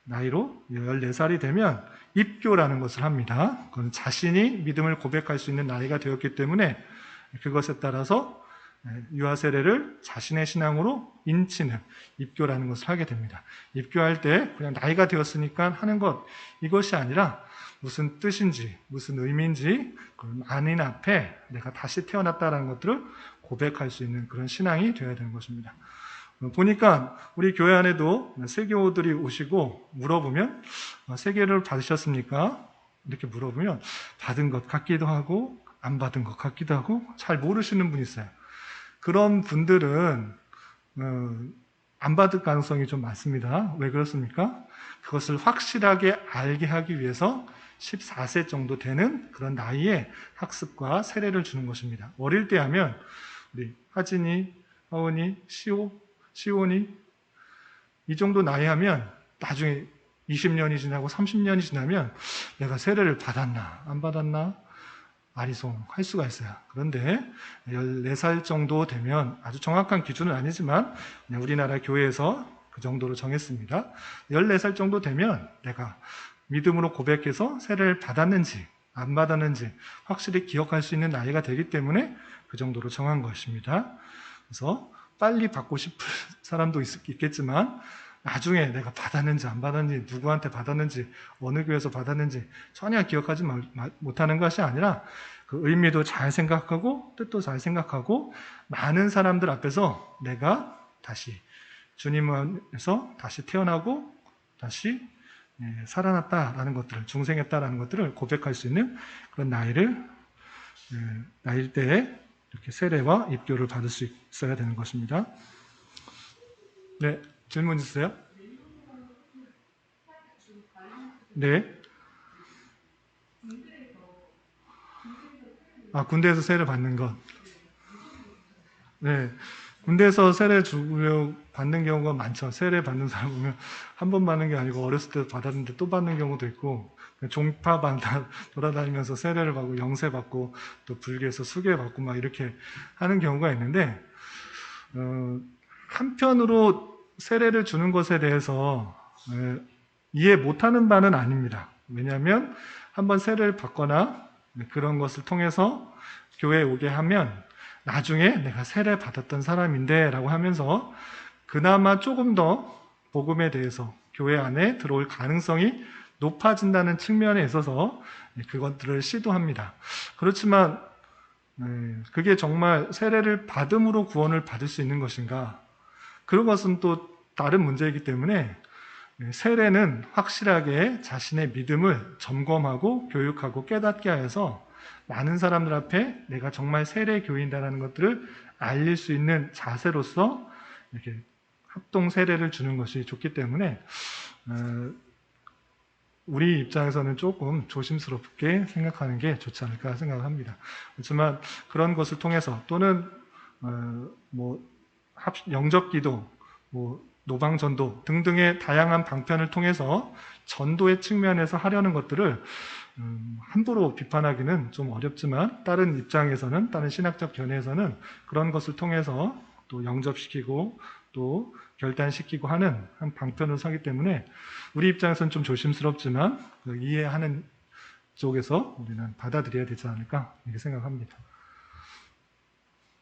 나이로 14살이 되면 입교라는 것을 합니다. 그건 자신이 믿음을 고백할 수 있는 나이가 되었기 때문에 그것에 따라서 유아 세례를 자신의 신앙으로 인치는 입교라는 것을 하게 됩니다. 입교할 때 그냥 나이가 되었으니까 하는 것, 이것이 아니라 무슨 뜻인지, 무슨 의미인지 만인 앞에 내가 다시 태어났다는 것들을 고백할 수 있는 그런 신앙이 되어야 되는 것입니다. 보니까 우리 교회 안에도 세교들이 오시고 물어보면 세례를 받으셨습니까? 이렇게 물어보면 받은 것 같기도 하고 안 받은 것 같기도 하고 잘 모르시는 분이 있어요. 그런 분들은 안 받을 가능성이 좀 많습니다. 왜 그렇습니까? 그것을 확실하게 알게 하기 위해서 14세 정도 되는 그런 나이에 학습과 세례를 주는 것입니다. 어릴 때 하면 우리 하진이, 하원이, 시온이 이 정도 나이 하면 나중에 20년이 지나고 30년이 지나면 내가 세례를 받았나 안 받았나 아리송할 수가 있어요. 그런데 14살 정도 되면, 아주 정확한 기준은 아니지만 우리나라 교회에서 그 정도로 정했습니다. 14살 정도 되면 내가 믿음으로 고백해서 세례를 받았는지 안 받았는지 확실히 기억할 수 있는 나이가 되기 때문에 그 정도로 정한 것입니다. 그래서 빨리 받고 싶을 사람도 있겠지만 나중에 내가 받았는지 안 받았는지, 누구한테 받았는지, 어느 교회에서 받았는지 전혀 기억하지 못하는 것이 아니라 그 의미도 잘 생각하고 뜻도 잘 생각하고 많은 사람들 앞에서 내가 다시 주님 안에서 다시 태어나고 다시 살아났다라는 것들을, 중생했다라는 것들을 고백할 수 있는 그런 나이일 때에 이렇게 세례와 입교를 받을 수 있어야 되는 것입니다. 네, 질문 있으세요? 네. 군대에서 세례 받는 것. 네. 군대에서 세례 받는 경우가 많죠. 세례 받는 사람 보면 한 번 받는 게 아니고 어렸을 때 받았는데 또 받는 경우도 있고, 종파 돌아다니면서 세례를 받고 영세 받고 또 불교에서 수계 받고 막 이렇게 하는 경우가 있는데, 한편으로 세례를 주는 것에 대해서 이해 못하는 바는 아닙니다. 왜냐하면 한번 세례를 받거나 그런 것을 통해서 교회에 오게 하면 나중에 내가 세례 받았던 사람인데 라고 하면서 그나마 조금 더 복음에 대해서 교회 안에 들어올 가능성이 높아진다는 측면에 있어서 그것들을 시도합니다. 그렇지만 그게 정말 세례를 받음으로 구원을 받을 수 있는 것인가? 그런 것은 또 다른 문제이기 때문에 세례는 확실하게 자신의 믿음을 점검하고 교육하고 깨닫게 하여서 많은 사람들 앞에 내가 정말 세례 교인이라는 것들을 알릴 수 있는 자세로서 이렇게 합동 세례를 주는 것이 좋기 때문에 우리 입장에서는 조금 조심스럽게 생각하는 게 좋지 않을까 생각을 합니다. 그렇지만 그런 것을 통해서 또는 영접기도, 노방전도 등등의 다양한 방편을 통해서 전도의 측면에서 하려는 것들을 함부로 비판하기는 좀 어렵지만 다른 입장에서는, 다른 신학적 견해에서는 그런 것을 통해서 또 영접시키고 또 결단시키고 하는 한 방편으로 서기 때문에 우리 입장에서는 좀 조심스럽지만 이해하는 쪽에서 우리는 받아들여야 되지 않을까 이렇게 생각합니다.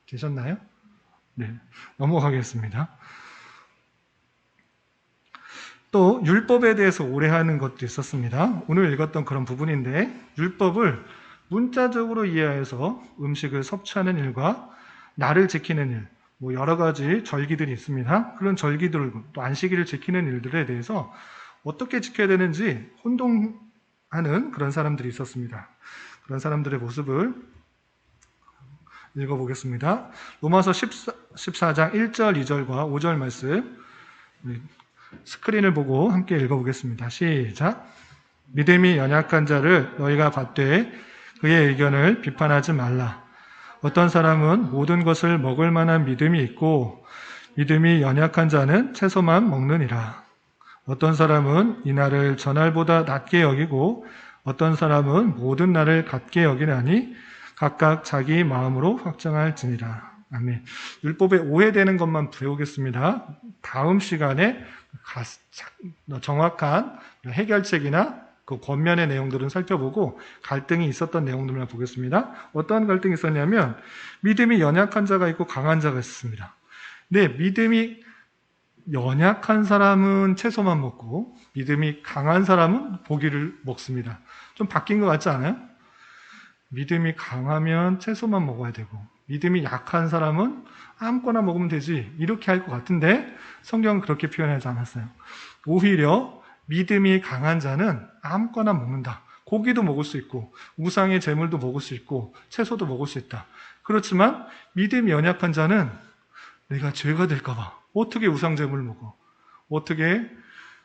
되셨나요? 네, 넘어가겠습니다. 또 율법에 대해서 오해하는 것도 있었습니다. 오늘 읽었던 그런 부분인데 율법을 문자적으로 이해해서 음식을 섭취하는 일과 나를 지키는 일, 뭐 여러 가지 절기들이 있습니다. 그런 절기들, 또 안식일을 지키는 일들에 대해서 어떻게 지켜야 되는지 혼동하는 그런 사람들이 있었습니다. 그런 사람들의 모습을 읽어보겠습니다. 로마서 14장 1절, 2절과 5절 말씀 스크린을 보고 함께 읽어보겠습니다. 시작. 믿음이 연약한 자를 너희가 받되 그의 의견을 비판하지 말라. 어떤 사람은 모든 것을 먹을 만한 믿음이 있고 믿음이 연약한 자는 채소만 먹느니라. 어떤 사람은 이 날을 전날보다 낮게 여기고 어떤 사람은 모든 날을 같게 여기나니 각각 자기 마음으로 확정할지니라. 아멘. 율법에 오해되는 것만 배우겠습니다. 다음 시간에 정확한 해결책이나 그 권면의 내용들은 살펴보고 갈등이 있었던 내용들만 보겠습니다. 어떠한 갈등이 있었냐면 믿음이 연약한 자가 있고 강한 자가 있습니다. 네, 믿음이 연약한 사람은 채소만 먹고 믿음이 강한 사람은 고기를 먹습니다. 좀 바뀐 것 같지 않아요? 믿음이 강하면 채소만 먹어야 되고 믿음이 약한 사람은 아무거나 먹으면 되지 이렇게 할 것 같은데 성경은 그렇게 표현하지 않았어요. 오히려 믿음이 강한 자는 아무거나 먹는다. 고기도 먹을 수 있고 우상의 제물도 먹을 수 있고 채소도 먹을 수 있다. 그렇지만 믿음이 연약한 자는 내가 죄가 될까 봐 어떻게 우상 제물을 먹어? 어떻게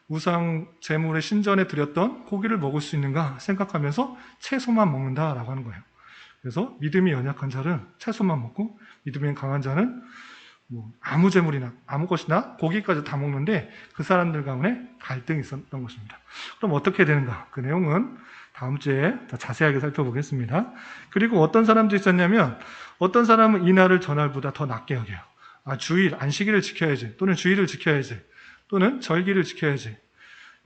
우상 제물의 신전에 드렸던 고기를 먹을 수 있는가 생각하면서 채소만 먹는다라고 하는 거예요. 그래서 믿음이 연약한 자는 채소만 먹고 믿음이 강한 자는 뭐 아무 제물이나 아무 것이나 고기까지 다 먹는데 그 사람들 가운데 갈등이 있었던 것입니다. 그럼 어떻게 되는가? 그 내용은 다음 주에 더 자세하게 살펴보겠습니다. 그리고 어떤 사람도 있었냐면 어떤 사람은 이날을 전날보다 더 낮게 여겨요. 주일, 안식일을 지켜야지 또는 주일을 지켜야지 또는 절기를 지켜야지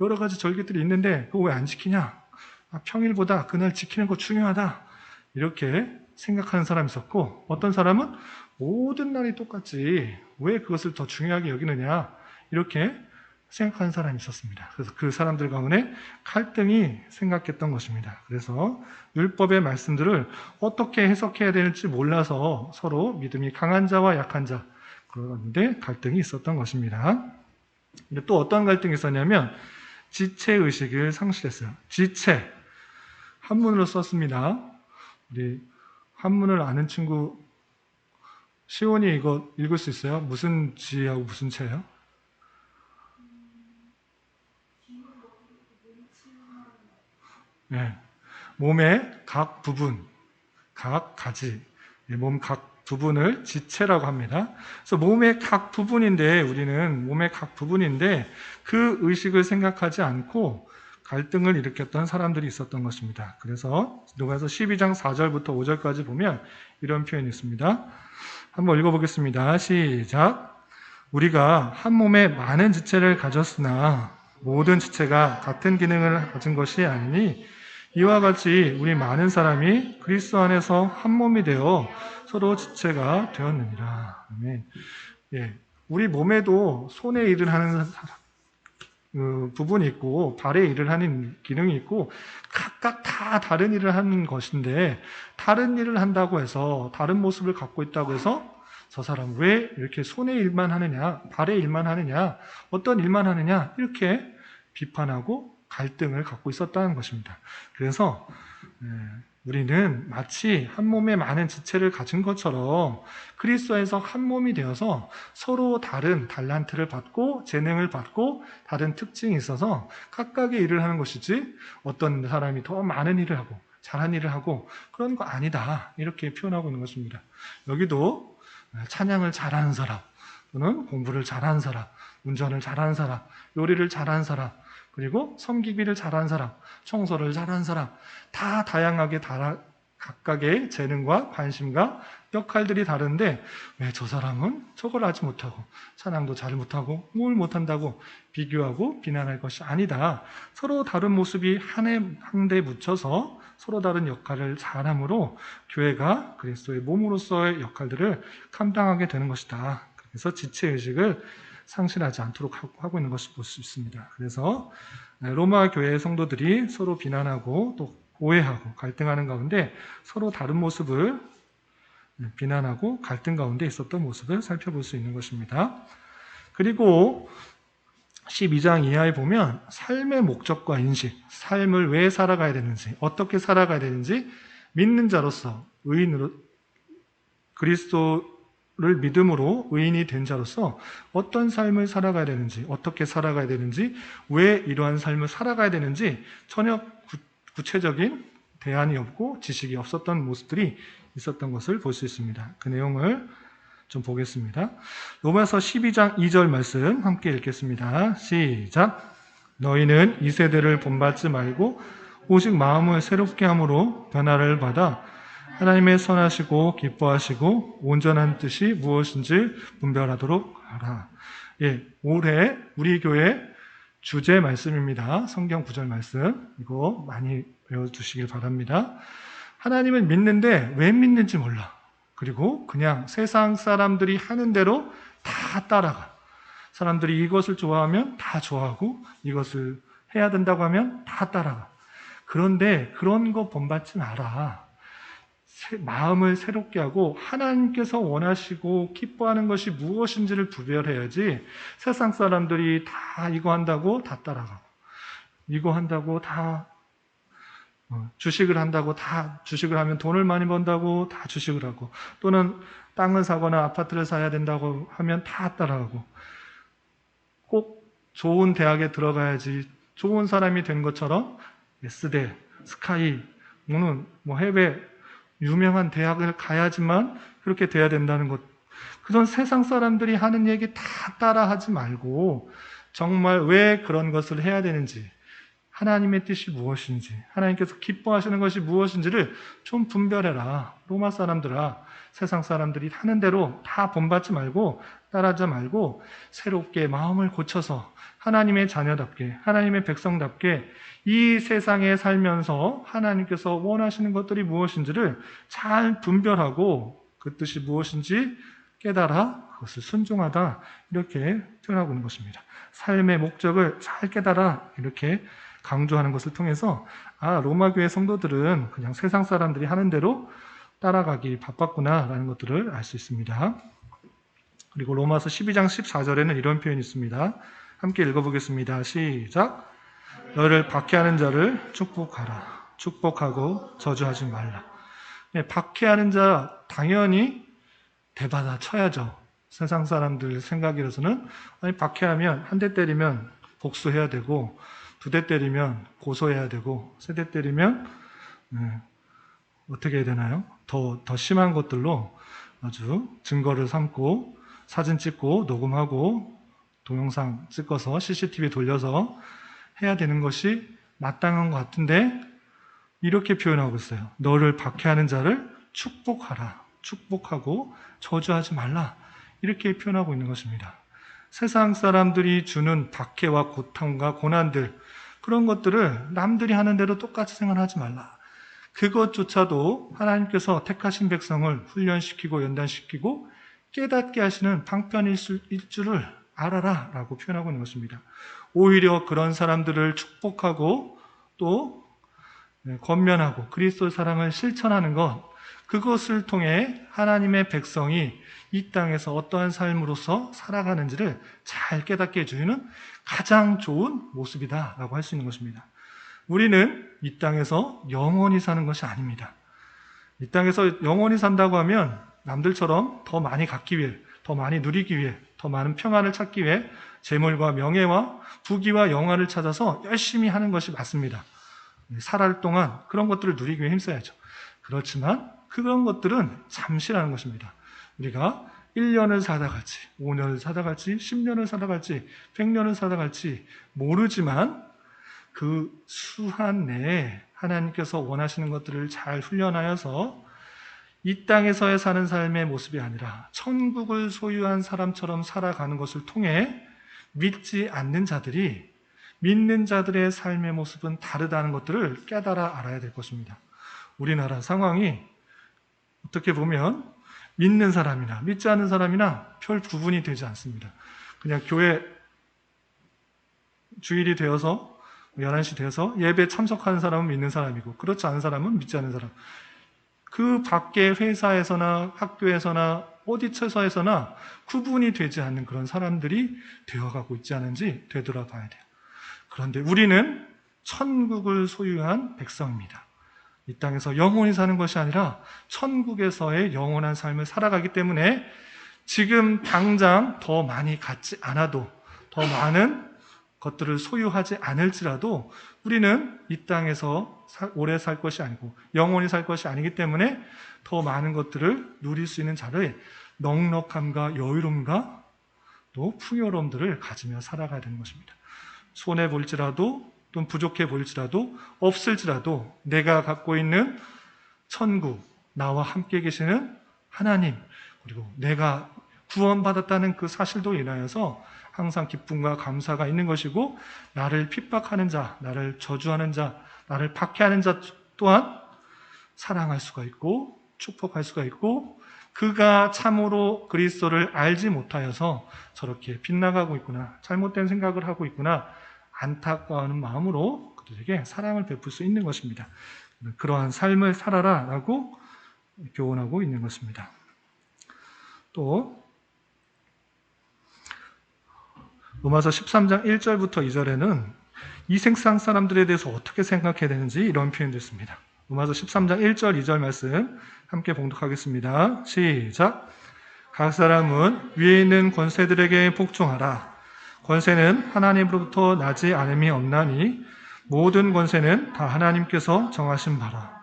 여러 가지 절기들이 있는데 그거 왜 안 지키냐? 평일보다 그날 지키는 거 중요하다 이렇게 생각하는 사람이 있었고 어떤 사람은 모든 날이 똑같지 왜 그것을 더 중요하게 여기느냐 이렇게 생각하는 사람이 있었습니다. 그래서 그 사람들 가운데 갈등이 생각했던 것입니다. 그래서 율법의 말씀들을 어떻게 해석해야 되는지 몰라서 서로 믿음이 강한 자와 약한 자 그런데 갈등이 있었던 것입니다. 근데 또 어떤 갈등이 있었냐면 지체의식을 상실했어요. 지체 한문으로 썼습니다. 우리 한문을 아는 친구 시온이 이거 읽을 수 있어요? 무슨 지하고 무슨 체예요? 네. 몸의 각 부분, 각 가지, 몸 각 부분을 지체라고 합니다. 그래서 몸의 각 부분인데 우리는 몸의 각 부분인데 그 의식을 생각하지 않고 갈등을 일으켰던 사람들이 있었던 것입니다. 그래서 누가서 12장 4절부터 5절까지 보면 이런 표현이 있습니다. 한번 읽어보겠습니다. 시작. 우리가 한 몸에 많은 지체를 가졌으나 모든 지체가 같은 기능을 가진 것이 아니니 이와 같이 우리 많은 사람이 그리스도 안에서 한 몸이 되어 서로 지체가 되었느니라. 아멘. 예, 우리 몸에도 손에 일을 하는 부분이 있고 발에 일을 하는 기능이 있고 각각 다 다른 일을 하는 것인데 다른 일을 한다고 해서 다른 모습을 갖고 있다고 해서 저 사람 왜 이렇게 손의 일만 하느냐 발의 일만 하느냐 어떤 일만 하느냐 이렇게 비판하고 갈등을 갖고 있었다는 것입니다. 그래서 우리는 마치 한 몸에 많은 지체를 가진 것처럼 그리스도에서 한 몸이 되어서 서로 다른 달란트를 받고 재능을 받고 다른 특징이 있어서 각각의 일을 하는 것이지 어떤 사람이 더 많은 일을 하고 잘한 일을 하고 그런 거 아니다 이렇게 표현하고 있는 것입니다. 여기도 찬양을 잘하는 사람 또는 공부를 잘하는 사람 운전을 잘하는 사람 요리를 잘하는 사람 그리고 섬기기를 잘하는 사람, 청소를 잘하는 사람 다 다양하게 각각의 재능과 관심과 역할들이 다른데 왜 저 사람은 저걸 하지 못하고 찬양도 잘 못하고 뭘 못한다고 비교하고 비난할 것이 아니다. 서로 다른 모습이 한데 묻혀서 서로 다른 역할을 잘함으로 교회가 그리스도의 몸으로서의 역할들을 감당하게 되는 것이다. 그래서 지체의식을 상실하지 않도록 하고 있는 것을 볼 수 있습니다. 그래서 로마 교회의 성도들이 서로 비난하고 또 오해하고 갈등하는 가운데 서로 다른 모습을 비난하고 갈등 가운데 있었던 모습을 살펴볼 수 있는 것입니다. 그리고 12장 이하에 보면 삶의 목적과 인식, 삶을 왜 살아가야 되는지, 어떻게 살아가야 되는지 믿는 자로서 의인으로 그리스도를 믿음으로 의인이 된 자로서 어떤 삶을 살아가야 되는지, 어떻게 살아가야 되는지, 왜 이러한 삶을 살아가야 되는지 전혀 구체적인 대안이 없고 지식이 없었던 모습들이 있었던 것을 볼 수 있습니다. 그 내용을 좀 보겠습니다. 로마서 12장 2절 말씀 함께 읽겠습니다. 시작. 너희는 이 세대를 본받지 말고 오직 마음을 새롭게 함으로 변화를 받아 하나님의 선하시고 기뻐하시고 온전한 뜻이 무엇인지 분별하도록 하라. 예, 올해 우리 교회 주제 말씀입니다. 성경 구절 말씀. 이거 많이 외워두시길 바랍니다. 하나님을 믿는데 왜 믿는지 몰라. 그리고 그냥 세상 사람들이 하는 대로 다 따라가. 사람들이 이것을 좋아하면 다 좋아하고 이것을 해야 된다고 하면 다 따라가. 그런데 그런 거 본받지 마라. 마음을 새롭게 하고 하나님께서 원하시고 기뻐하는 것이 무엇인지를 구별해야지 세상 사람들이 다 이거 한다고 다 따라가고 이거 한다고 다 주식을 한다고 다 주식을 하면 돈을 많이 번다고 다 주식을 하고 또는 땅을 사거나 아파트를 사야 된다고 하면 다 따라가고 꼭 좋은 대학에 들어가야지 좋은 사람이 된 것처럼 S대, 스카이, 뭐 해외 유명한 대학을 가야지만 그렇게 돼야 된다는 것. 그런 세상 사람들이 하는 얘기 다 따라하지 말고 정말 왜 그런 것을 해야 되는지 하나님의 뜻이 무엇인지 하나님께서 기뻐하시는 것이 무엇인지를 좀 분별해라. 로마 사람들아 세상 사람들이 하는 대로 다 본받지 말고 따라하지 말고 새롭게 마음을 고쳐서 하나님의 자녀답게 하나님의 백성답게 이 세상에 살면서 하나님께서 원하시는 것들이 무엇인지를 잘 분별하고 그 뜻이 무엇인지 깨달아 그것을 순종하다 이렇게 표현하고 있는 것입니다. 삶의 목적을 잘 깨달아 이렇게 강조하는 것을 통해서 로마 교회 성도들은 그냥 세상 사람들이 하는 대로 따라가기 바빴구나라는 것들을 알 수 있습니다. 그리고 로마서 12장 14절에는 이런 표현이 있습니다. 함께 읽어보겠습니다. 시작. 너를 박해하는 자를 축복하라. 축복하고 저주하지 말라. 네, 박해하는 자 당연히 대받아 쳐야죠. 세상 사람들 생각으로서는 박해하면 한 대 때리면 복수해야 되고 2대 때리면 고소해야 되고 3대 때리면 어떻게 해야 되나요? 더 심한 것들로 아주 증거를 삼고 사진 찍고 녹음하고 동영상 찍어서 CCTV 돌려서 해야 되는 것이 마땅한 것 같은데 이렇게 표현하고 있어요. 너를 박해하는 자를 축복하라. 축복하고 저주하지 말라. 이렇게 표현하고 있는 것입니다. 세상 사람들이 주는 박해와 고통과 고난들 그런 것들을 남들이 하는 대로 똑같이 생각하지 말라. 그것조차도 하나님께서 택하신 백성을 훈련시키고 연단시키고 깨닫게 하시는 방편일 줄을 알아라 라고 표현하고 있는 것입니다. 오히려 그런 사람들을 축복하고 또 권면하고 그리스도의 사랑을 실천하는 것 그것을 통해 하나님의 백성이 이 땅에서 어떠한 삶으로서 살아가는지를 잘 깨닫게 해주는 가장 좋은 모습이다 라고 할 수 있는 것입니다. 우리는 이 땅에서 영원히 사는 것이 아닙니다. 이 땅에서 영원히 산다고 하면 남들처럼 더 많이 갖기 위해, 더 많이 누리기 위해, 더 많은 평안을 찾기 위해 재물과 명예와 부귀와 영화를 찾아서 열심히 하는 것이 맞습니다. 살아갈 동안 그런 것들을 누리기 위해 힘써야죠. 그렇지만 그런 것들은 잠시라는 것입니다. 우리가 1년을 살아갈지, 5년을 살아갈지, 10년을 살아갈지, 100년을 살아갈지 모르지만 그 수한 내에 하나님께서 원하시는 것들을 잘 훈련하여서 이 땅에서의 사는 삶의 모습이 아니라 천국을 소유한 사람처럼 살아가는 것을 통해 믿지 않는 자들이 믿는 자들의 삶의 모습은 다르다는 것들을 깨달아 알아야 될 것입니다. 우리나라 상황이 어떻게 보면 믿는 사람이나 믿지 않는 사람이나 별 구분이 되지 않습니다. 그냥 교회 주일이 되어서 11시 돼서 예배 참석하는 사람은 믿는 사람이고 그렇지 않은 사람은 믿지 않는 사람. 그 밖에 회사에서나 학교에서나 어디 처서에서나 구분이 되지 않는 그런 사람들이 되어가고 있지 않은지 되돌아봐야 돼요. 그런데 우리는 천국을 소유한 백성입니다. 이 땅에서 영원히 사는 것이 아니라 천국에서의 영원한 삶을 살아가기 때문에 지금 당장 더 많이 갖지 않아도 더 많은 것들을 소유하지 않을지라도 우리는 이 땅에서 오래 살 것이 아니고 영원히 살 것이 아니기 때문에 더 많은 것들을 누릴 수 있는 자를 넉넉함과 여유로움과 또 풍요로움들을 가지며 살아가야 되는 것입니다. 손해 볼지라도 또는 부족해 보일지라도 없을지라도 내가 갖고 있는 천국, 나와 함께 계시는 하나님, 그리고 내가 구원받았다는 그 사실도 인하여서 항상 기쁨과 감사가 있는 것이고 나를 핍박하는 자, 나를 저주하는 자, 나를 박해하는 자 또한 사랑할 수가 있고 축복할 수가 있고 그가 참으로 그리스도를 알지 못하여서 저렇게 빗나가고 있구나, 잘못된 생각을 하고 있구나 안타까워하는 마음으로 그들에게 사랑을 베풀 수 있는 것입니다. 그러한 삶을 살아라 라고 교훈하고 있는 것입니다. 또 로마서 13장 1절부터 2절에는 이 세상 사람들에 대해서 어떻게 생각해야 되는지 이런 표현도 있습니다. 로마서 13장 1절 2절 말씀 함께 봉독하겠습니다. 시작. 각 사람은 위에 있는 권세들에게 복종하라. 권세는 하나님으로부터 나지 않음이 없나니 모든 권세는 다 하나님께서 정하신 바라.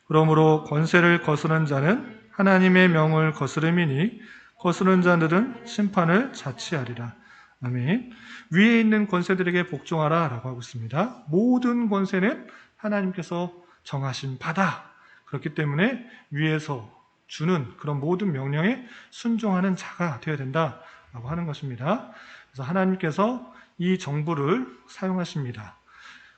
그러므로 권세를 거스르는 자는 하나님의 명을 거스름이니 거스르는 자들은 심판을 자취하리라. 아멘. 위에 있는 권세들에게 복종하라 라고 하고 있습니다. 모든 권세는 하나님께서 정하신 바다. 그렇기 때문에 위에서 주는 그런 모든 명령에 순종하는 자가 되어야 된다라고 하는 것입니다. 그래서 하나님께서 이 정부를 사용하십니다.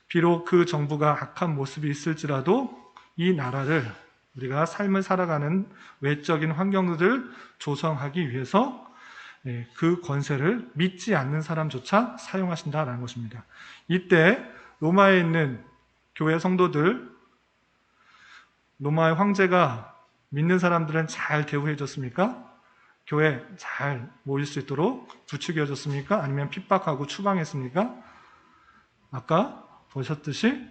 비록 그 정부가 악한 모습이 있을지라도 이 나라를 우리가 삶을 살아가는 외적인 환경들을 조성하기 위해서 그 권세를 믿지 않는 사람조차 사용하신다라는 것입니다. 이때 로마에 있는 교회 성도들, 로마의 황제가 믿는 사람들은 잘 대우해 줬습니까? 교회 잘 모일 수 있도록 부추겨 줬습니까? 아니면 핍박하고 추방했습니까? 아까 보셨듯이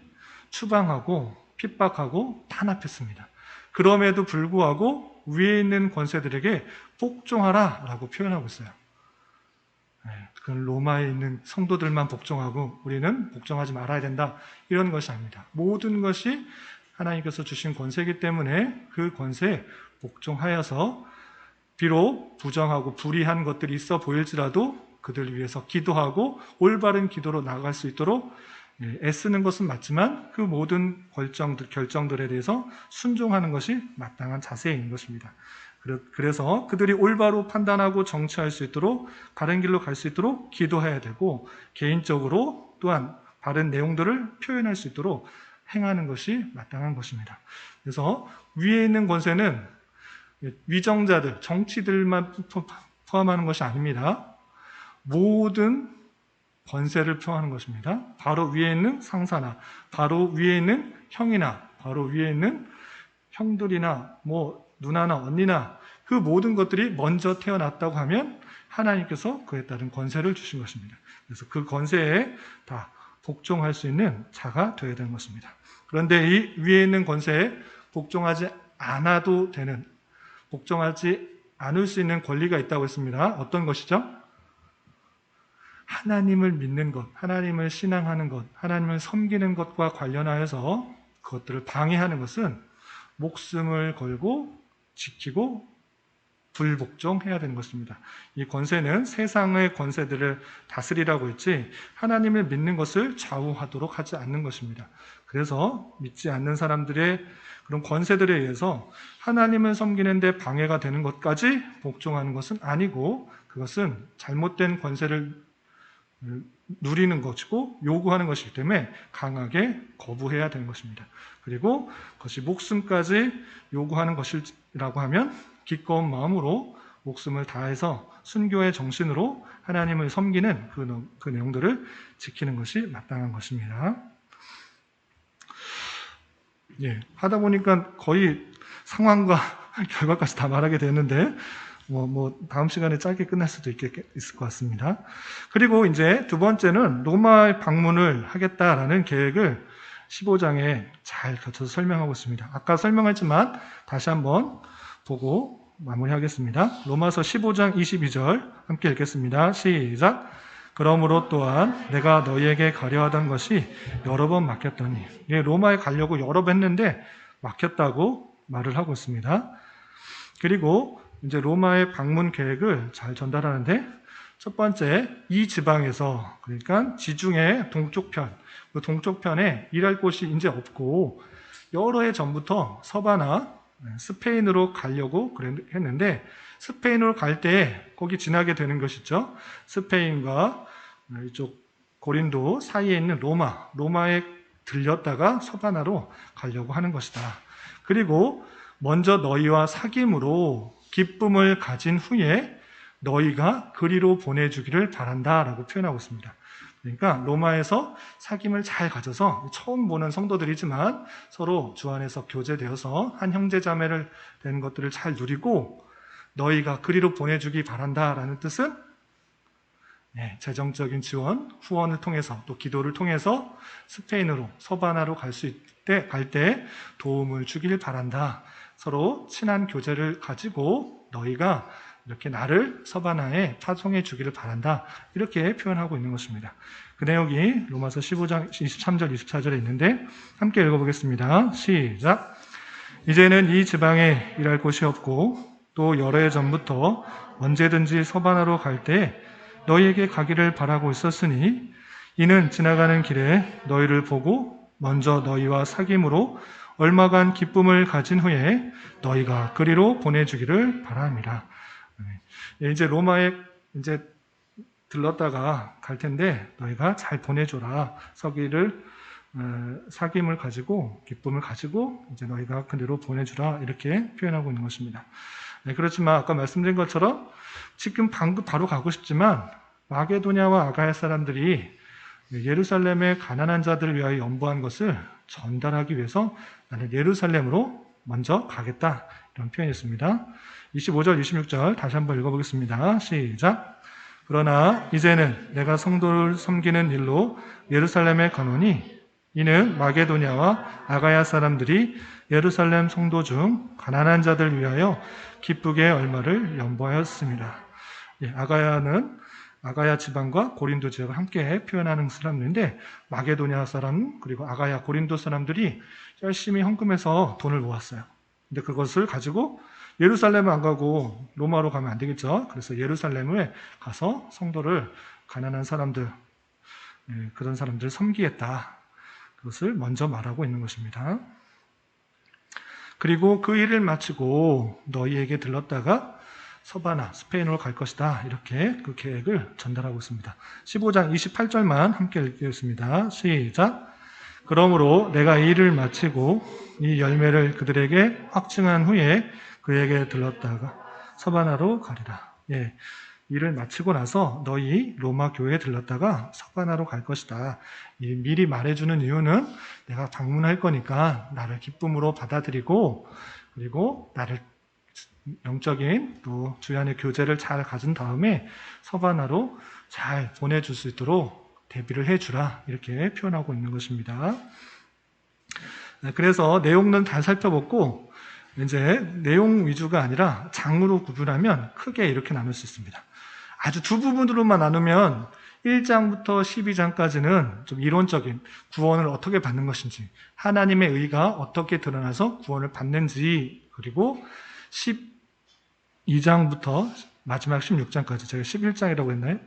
추방하고 핍박하고 탄압했습니다. 그럼에도 불구하고 위에 있는 권세들에게 복종하라 라고 표현하고 있어요. 그 로마에 있는 성도들만 복종하고 우리는 복종하지 말아야 된다 이런 것이 아닙니다. 모든 것이 하나님께서 주신 권세이기 때문에 그 권세에 복종하여서 비록 부정하고 불의한 것들이 있어 보일지라도 그들 위해서 기도하고 올바른 기도로 나아갈 수 있도록 애쓰는 것은 맞지만 그 모든 결정들에 대해서 순종하는 것이 마땅한 자세인 것입니다. 그래서 그들이 올바로 판단하고 정치할 수 있도록 바른 길로 갈 수 있도록 기도해야 되고 개인적으로 또한 바른 내용들을 표현할 수 있도록 행하는 것이 마땅한 것입니다. 그래서 위에 있는 권세는 위정자들, 정치들만 포함하는 것이 아닙니다. 모든 권세를 표하는 것입니다. 바로 위에 있는 상사나 바로 위에 있는 형이나 바로 위에 있는 형들이나 누나나 언니나 그 모든 것들이 먼저 태어났다고 하면 하나님께서 그에 따른 권세를 주신 것입니다. 그래서 그 권세에 다 복종할 수 있는 자가 되어야 되는 것입니다. 그런데 이 위에 있는 권세에 복종하지 않아도 되는, 복종하지 않을 수 있는 권리가 있다고 했습니다. 어떤 것이죠? 하나님을 믿는 것, 하나님을 신앙하는 것, 하나님을 섬기는 것과 관련하여서 그것들을 방해하는 것은 목숨을 걸고 지키고 불복종해야 되는 것입니다. 이 권세는 세상의 권세들을 다스리라고 했지 하나님을 믿는 것을 좌우하도록 하지 않는 것입니다. 그래서 믿지 않는 사람들의 그런 권세들에 의해서 하나님을 섬기는 데 방해가 되는 것까지 복종하는 것은 아니고 그것은 잘못된 권세를 누리는 것이고 요구하는 것이기 때문에 강하게 거부해야 되는 것입니다. 그리고 그것이 목숨까지 요구하는 것이라고 하면 기꺼운 마음으로 목숨을 다해서 순교의 정신으로 하나님을 섬기는 그 내용들을 지키는 것이 마땅한 것입니다. 예, 하다 보니까 거의 상황과 결과까지 다 말하게 되는데, 다음 시간에 짧게 끝날 수도 있을 것 같습니다. 그리고 이제 두 번째는 로마 방문을 하겠다라는 계획을 15장에 잘 겹쳐서 설명하고 있습니다. 아까 설명했지만 다시 한번 보고 마무리하겠습니다. 로마서 15장 22절 함께 읽겠습니다. 시작. 그러므로 또한 내가 너희에게 가려 하던 것이 여러 번 막혔더니, 로마에 가려고 여러 번 했는데 막혔다고 말을 하고 있습니다. 그리고 이제 로마의 방문 계획을 잘 전달하는데, 첫 번째, 이 지방에서, 그러니까 지중해 동쪽편, 그 동쪽편에 일할 곳이 이제 없고, 여러 해 전부터 서바나 스페인으로 가려고 했는데, 스페인으로 갈 때 거기 지나게 되는 것이죠. 스페인과 이쪽 고린도 사이에 있는 로마에 들렸다가 서바나로 가려고 하는 것이다. 그리고 먼저 너희와 사귐으로 기쁨을 가진 후에 너희가 그리로 보내주기를 바란다 라고 표현하고 있습니다. 그러니까 로마에서 사귐을 잘 가져서 처음 보는 성도들이지만 서로 주 안에서 교제되어서 한 형제자매를 된 것들을 잘 누리고 너희가 그리로 보내주기 바란다 라는 뜻은 재정적인 지원, 후원을 통해서 또 기도를 통해서 스페인으로 서바나로 갈 때 도움을 주길 바란다. 서로 친한 교제를 가지고 너희가 이렇게 나를 서바나에 파송해 주기를 바란다. 이렇게 표현하고 있는 것입니다. 그 내용이 로마서 15장 23절 24절에 있는데 함께 읽어보겠습니다. 시작. 이제는 이 지방에 일할 곳이 없고 또 여러 해 전부터 언제든지 서바나로 갈 때 너희에게 가기를 바라고 있었으니 이는 지나가는 길에 너희를 보고 먼저 너희와 사귐으로 얼마간 기쁨을 가진 후에 너희가 그리로 보내주기를 바랍니다. 이제 로마에 이제 들렀다가 갈 텐데 너희가 잘 보내줘라. 사귐을 가지고 기쁨을 가지고 이제 너희가 그리로 보내주라. 이렇게 표현하고 있는 것입니다. 그렇지만 아까 말씀드린 것처럼 지금 방금 바로 가고 싶지만 마게도냐와 아가야 사람들이 예루살렘의 가난한 자들을 위하여 연보한 것을 전달하기 위해서 나는 예루살렘으로 먼저 가겠다. 이런 표현이었습니다. 25절, 26절 다시 한번 읽어보겠습니다. 시작. 그러나 이제는 내가 성도를 섬기는 일로 예루살렘에 가노니 이는 마게도냐와 아가야 사람들이 예루살렘 성도 중 가난한 자들 위하여 기쁘게 얼마를 연보하였습니다. 아가야 지방과 고린도 지역을 함께 표현하는 사람들인데 마게도냐 사람 그리고 아가야 고린도 사람들이 열심히 헌금해서 돈을 모았어요. 근데 그것을 가지고 예루살렘을 안 가고 로마로 가면 안 되겠죠. 그래서 예루살렘에 가서 성도를 가난한 사람들, 그런 사람들을 섬기겠다. 그것을 먼저 말하고 있는 것입니다. 그리고 그 일을 마치고 너희에게 들렀다가 서바나, 스페인으로 갈 것이다. 이렇게 그 계획을 전달하고 있습니다. 15장 28절만 함께 읽겠습니다. 시작. 그러므로 내가 이 일을 마치고 이 열매를 그들에게 확증한 후에 그에게 들렀다가 서바나로 가리라. 일을 마치고 나서 너희 로마 교회에 들렀다가 서바나로 갈 것이다. 미리 말해주는 이유는 내가 방문할 거니까 나를 기쁨으로 받아들이고 그리고 나를 영적인 또 주의 안의 교제를 잘 가진 다음에 서바나로 잘 보내줄 수 있도록 대비를 해주라. 이렇게 표현하고 있는 것입니다. 그래서 내용은 잘 살펴봤고 이제 내용 위주가 아니라 장으로 구분하면 크게 이렇게 나눌 수 있습니다. 아주 두 부분으로만 나누면 1장부터 12장까지는 좀 이론적인 구원을 어떻게 받는 것인지, 하나님의 의가 어떻게 드러나서 구원을 받는지, 그리고 12장부터 마지막 16장까지, 제가 11장이라고 했나요?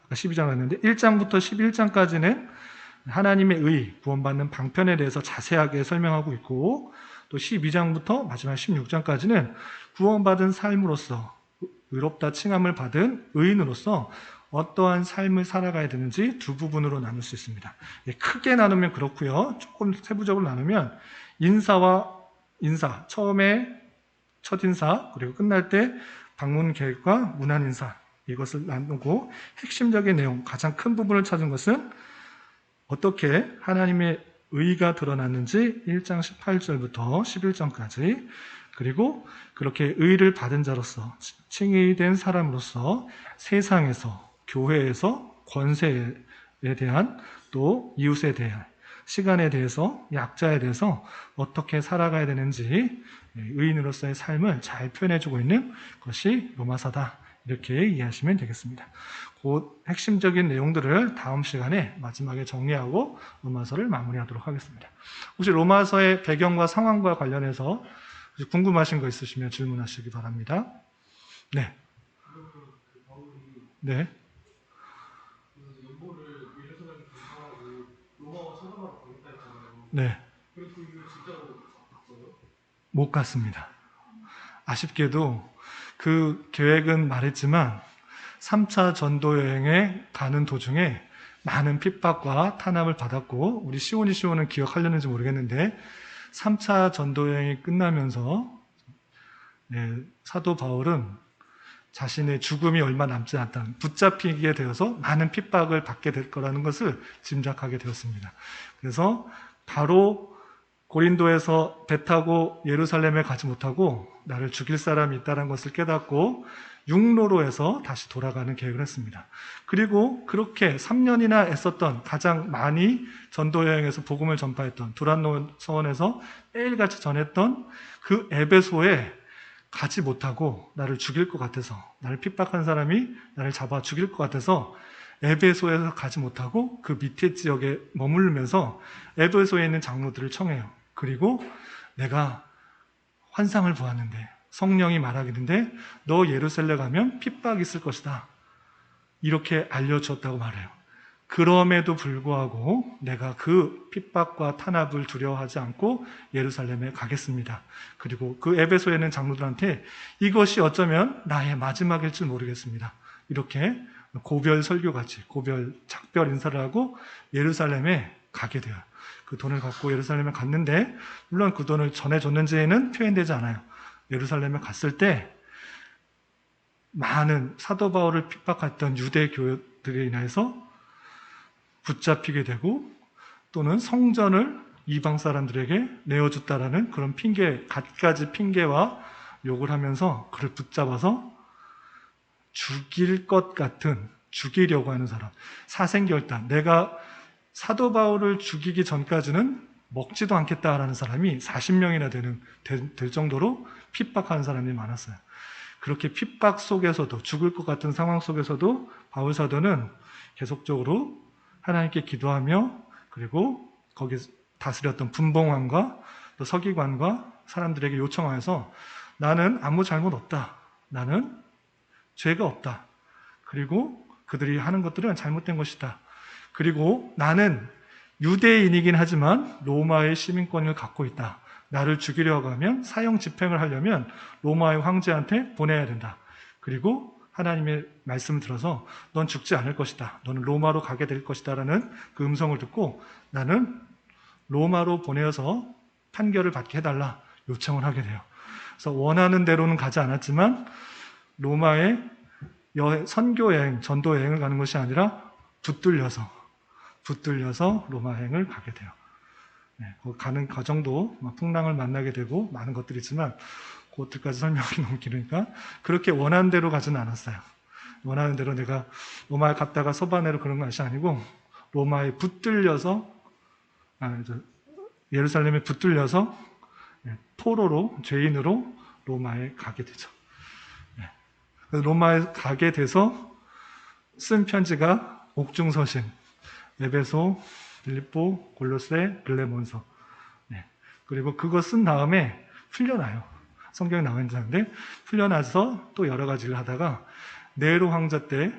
아까 12장을 했는데 1장부터 11장까지는 하나님의 의, 구원받는 방편에 대해서 자세하게 설명하고 있고, 또 12장부터 마지막 16장까지는 구원받은 삶으로서 의롭다 칭함을 받은 의인으로서 어떠한 삶을 살아가야 되는지 두 부분으로 나눌 수 있습니다. 크게 나누면 그렇고요. 조금 세부적으로 나누면 인사와 인사, 처음에 첫 인사, 그리고 끝날 때 방문 계획과 문안 인사, 이것을 나누고 핵심적인 내용, 가장 큰 부분을 찾은 것은 어떻게 하나님의 의가 드러났는지 1장 18절부터 11절까지, 그리고 그렇게 의를 받은 자로서 칭의된 사람으로서 세상에서, 교회에서, 권세에 대한, 또 이웃에 대한, 시간에 대해서, 약자에 대해서 어떻게 살아가야 되는지 의인으로서의 삶을 잘 표현해주고 있는 것이 로마서다, 이렇게 이해하시면 되겠습니다. 그 핵심적인 내용들을 다음 시간에 마지막에 정리하고 로마서를 마무리하도록 하겠습니다. 혹시 로마서의 배경과 상황과 관련해서 궁금하신 거 있으시면 질문하시기 바랍니다. 네. 네. 네. 못 갔습니다. 아쉽게도 그 계획은 말했지만 3차 전도 여행에 가는 도중에 많은 핍박과 탄압을 받았고, 우리 시온은 기억하려는지 모르겠는데 3차 전도 여행이 끝나면서 사도 바울은 자신의 죽음이 얼마 남지 않다, 붙잡히게 되어서 많은 핍박을 받게 될 거라는 것을 짐작하게 되었습니다. 그래서 바로 고린도에서 배 타고 예루살렘에 가지 못하고 나를 죽일 사람이 있다는 것을 깨닫고 육로로 해서 다시 돌아가는 계획을 했습니다. 그리고 그렇게 3년이나 애썼던, 가장 많이 전도여행에서 복음을 전파했던, 두란노 서원에서 매일같이 전했던 그 에베소에 가지 못하고 나를 죽일 것 같아서, 나를 핍박한 사람이 나를 잡아 죽일 것 같아서 에베소에서 가지 못하고 그 밑에 지역에 머무르면서 에베소에 있는 장로들을 청해요. 그리고 내가 환상을 보았는데, 성령이 말하기는데 너 예루살렘 가면 핍박이 있을 것이다, 이렇게 알려주었다고 말해요. 그럼에도 불구하고 내가 그 핍박과 탄압을 두려워하지 않고 예루살렘에 가겠습니다. 그리고 그 에베소에 있는 장로들한테 이것이 어쩌면 나의 마지막일 줄 모르겠습니다, 이렇게 고별 설교같이 고별 작별 인사를 하고 예루살렘에 가게 돼요. 그 돈을 갖고 예루살렘에 갔는데, 물론 그 돈을 전해줬는지는 표현되지 않아요. 예루살렘에 갔을 때 많은 사도 바울을 핍박했던 유대 교회들에 인해서 붙잡히게 되고, 또는 성전을 이방 사람들에게 내어줬다라는 그런 핑계, 갖가지 핑계와 욕을 하면서 그를 붙잡아서 죽일 것 같은, 죽이려고 하는 사람, 사생결단, 내가 사도 바울을 죽이기 전까지는 먹지도 않겠다라는 사람이 40명이나 될 정도로 핍박하는 사람이 많았어요. 그렇게 핍박 속에서도, 죽을 것 같은 상황 속에서도 바울 사도는 계속적으로 하나님께 기도하며, 그리고 거기 다스렸던 분봉왕과 또 서기관과 사람들에게 요청하여서 나는 아무 잘못 없다, 나는 죄가 없다, 그리고 그들이 하는 것들은 잘못된 것이다, 그리고 나는 유대인이긴 하지만 로마의 시민권을 갖고 있다, 나를 죽이려고 하면, 사형 집행을 하려면 로마의 황제한테 보내야 된다, 그리고 하나님의 말씀을 들어서 넌 죽지 않을 것이다, 너는 로마로 가게 될 것이다 라는 그 음성을 듣고 나는 로마로 보내어서 판결을 받게 해달라 요청을 하게 돼요. 그래서 원하는 대로는 가지 않았지만 로마의 선교여행, 전도여행을 가는 것이 아니라 붙들려서 로마여행을 가게 돼요. 가는 과정도 풍랑을 만나게 되고 많은 것들이 있지만 그것들까지 설명하기 너무 길으니까, 그렇게 원하는 대로 가지는 않았어요. 원하는 대로 내가 로마에 갔다가 서바네로 그런 것이 아니고 로마에 붙들려서, 예루살렘에 붙들려서 포로로, 죄인으로 로마에 가게 되죠. 로마에 가게 돼서 쓴 편지가 옥중서신, 에베소, 빌립보, 골로새, 빌레몬서. 그리고 그거 쓴 다음에 풀려나요. 성경에 나와 있는데 풀려나서 또 여러 가지를 하다가 네로 황제 때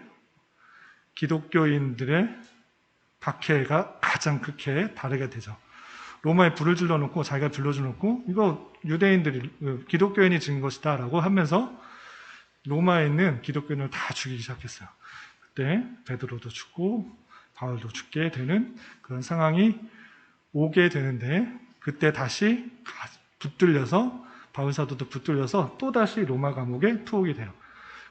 기독교인들의 박해가 가장 극해 다르게 되죠. 로마에 불을 질러놓고, 자기가 불러주놓고 이거 유대인들이, 기독교인이 지은 것이다 라고 하면서 로마에 있는 기독교인을 다 죽이기 시작했어요. 그때 베드로도 죽고 바울도 죽게 되는 그런 상황이 오게 되는데, 그때 다시 붙들려서, 바울 사도도 붙들려서 또다시 로마 감옥에 투옥이 돼요.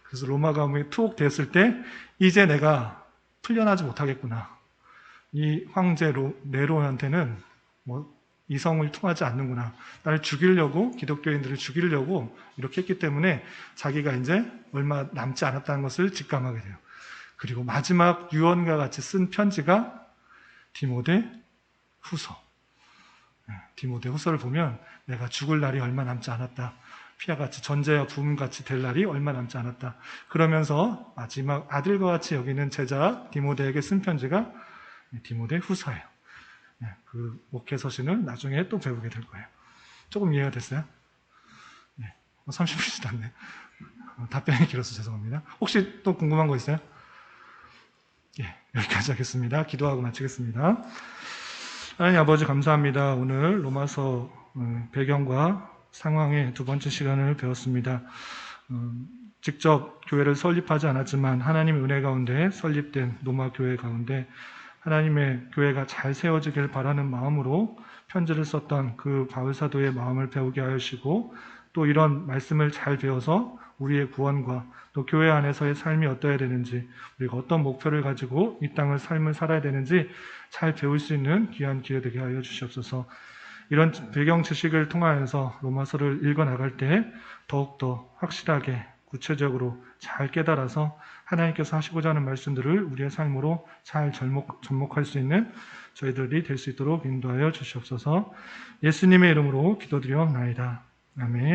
그래서 로마 감옥에 투옥됐을 때 이제 내가 풀려나지 못하겠구나, 이 황제 네로한테는 이성을 통하지 않는구나. 나를 죽이려고, 기독교인들을 죽이려고 이렇게 했기 때문에 자기가 이제 얼마 남지 않았다는 것을 직감하게 돼요. 그리고 마지막 유언과 같이 쓴 편지가 디모데 후서. 디모데 후서를 보면 내가 죽을 날이 얼마 남지 않았다. 피와 같이 전제와 부음같이 될 날이 얼마 남지 않았다. 그러면서 마지막 아들과 같이 여기는 제자 디모데에게 쓴 편지가 디모데 후서예요. 그 목회 서신을 나중에 또 배우게 될 거예요. 조금 이해가 됐어요? 30분 지났네. 답변이 길어서 죄송합니다. 혹시 또 궁금한 거 있어요? 여기까지 하겠습니다. 기도하고 마치겠습니다. 하나님 아버지 감사합니다. 오늘 로마서 배경과 상황의 두 번째 시간을 배웠습니다. 직접 교회를 설립하지 않았지만 하나님의 은혜 가운데 설립된 로마 교회 가운데 하나님의 교회가 잘 세워지길 바라는 마음으로 편지를 썼던 그 바울 사도의 마음을 배우게 하시고 또 이런 말씀을 잘 배워서 우리의 구원과 또 교회 안에서의 삶이 어떠해야 되는지 우리가 어떤 목표를 가지고 이 땅을 삶을 살아야 되는지 잘 배울 수 있는 귀한 기회 되게 하여 주시옵소서. 이런 배경 지식을 통하여서 로마서를 읽어나갈 때 더욱더 확실하게 구체적으로 잘 깨달아서 하나님께서 하시고자 하는 말씀들을 우리의 삶으로 잘 접목할 수 있는 저희들이 될 수 있도록 인도하여 주시옵소서. 예수님의 이름으로 기도드리옵나이다. 아멘.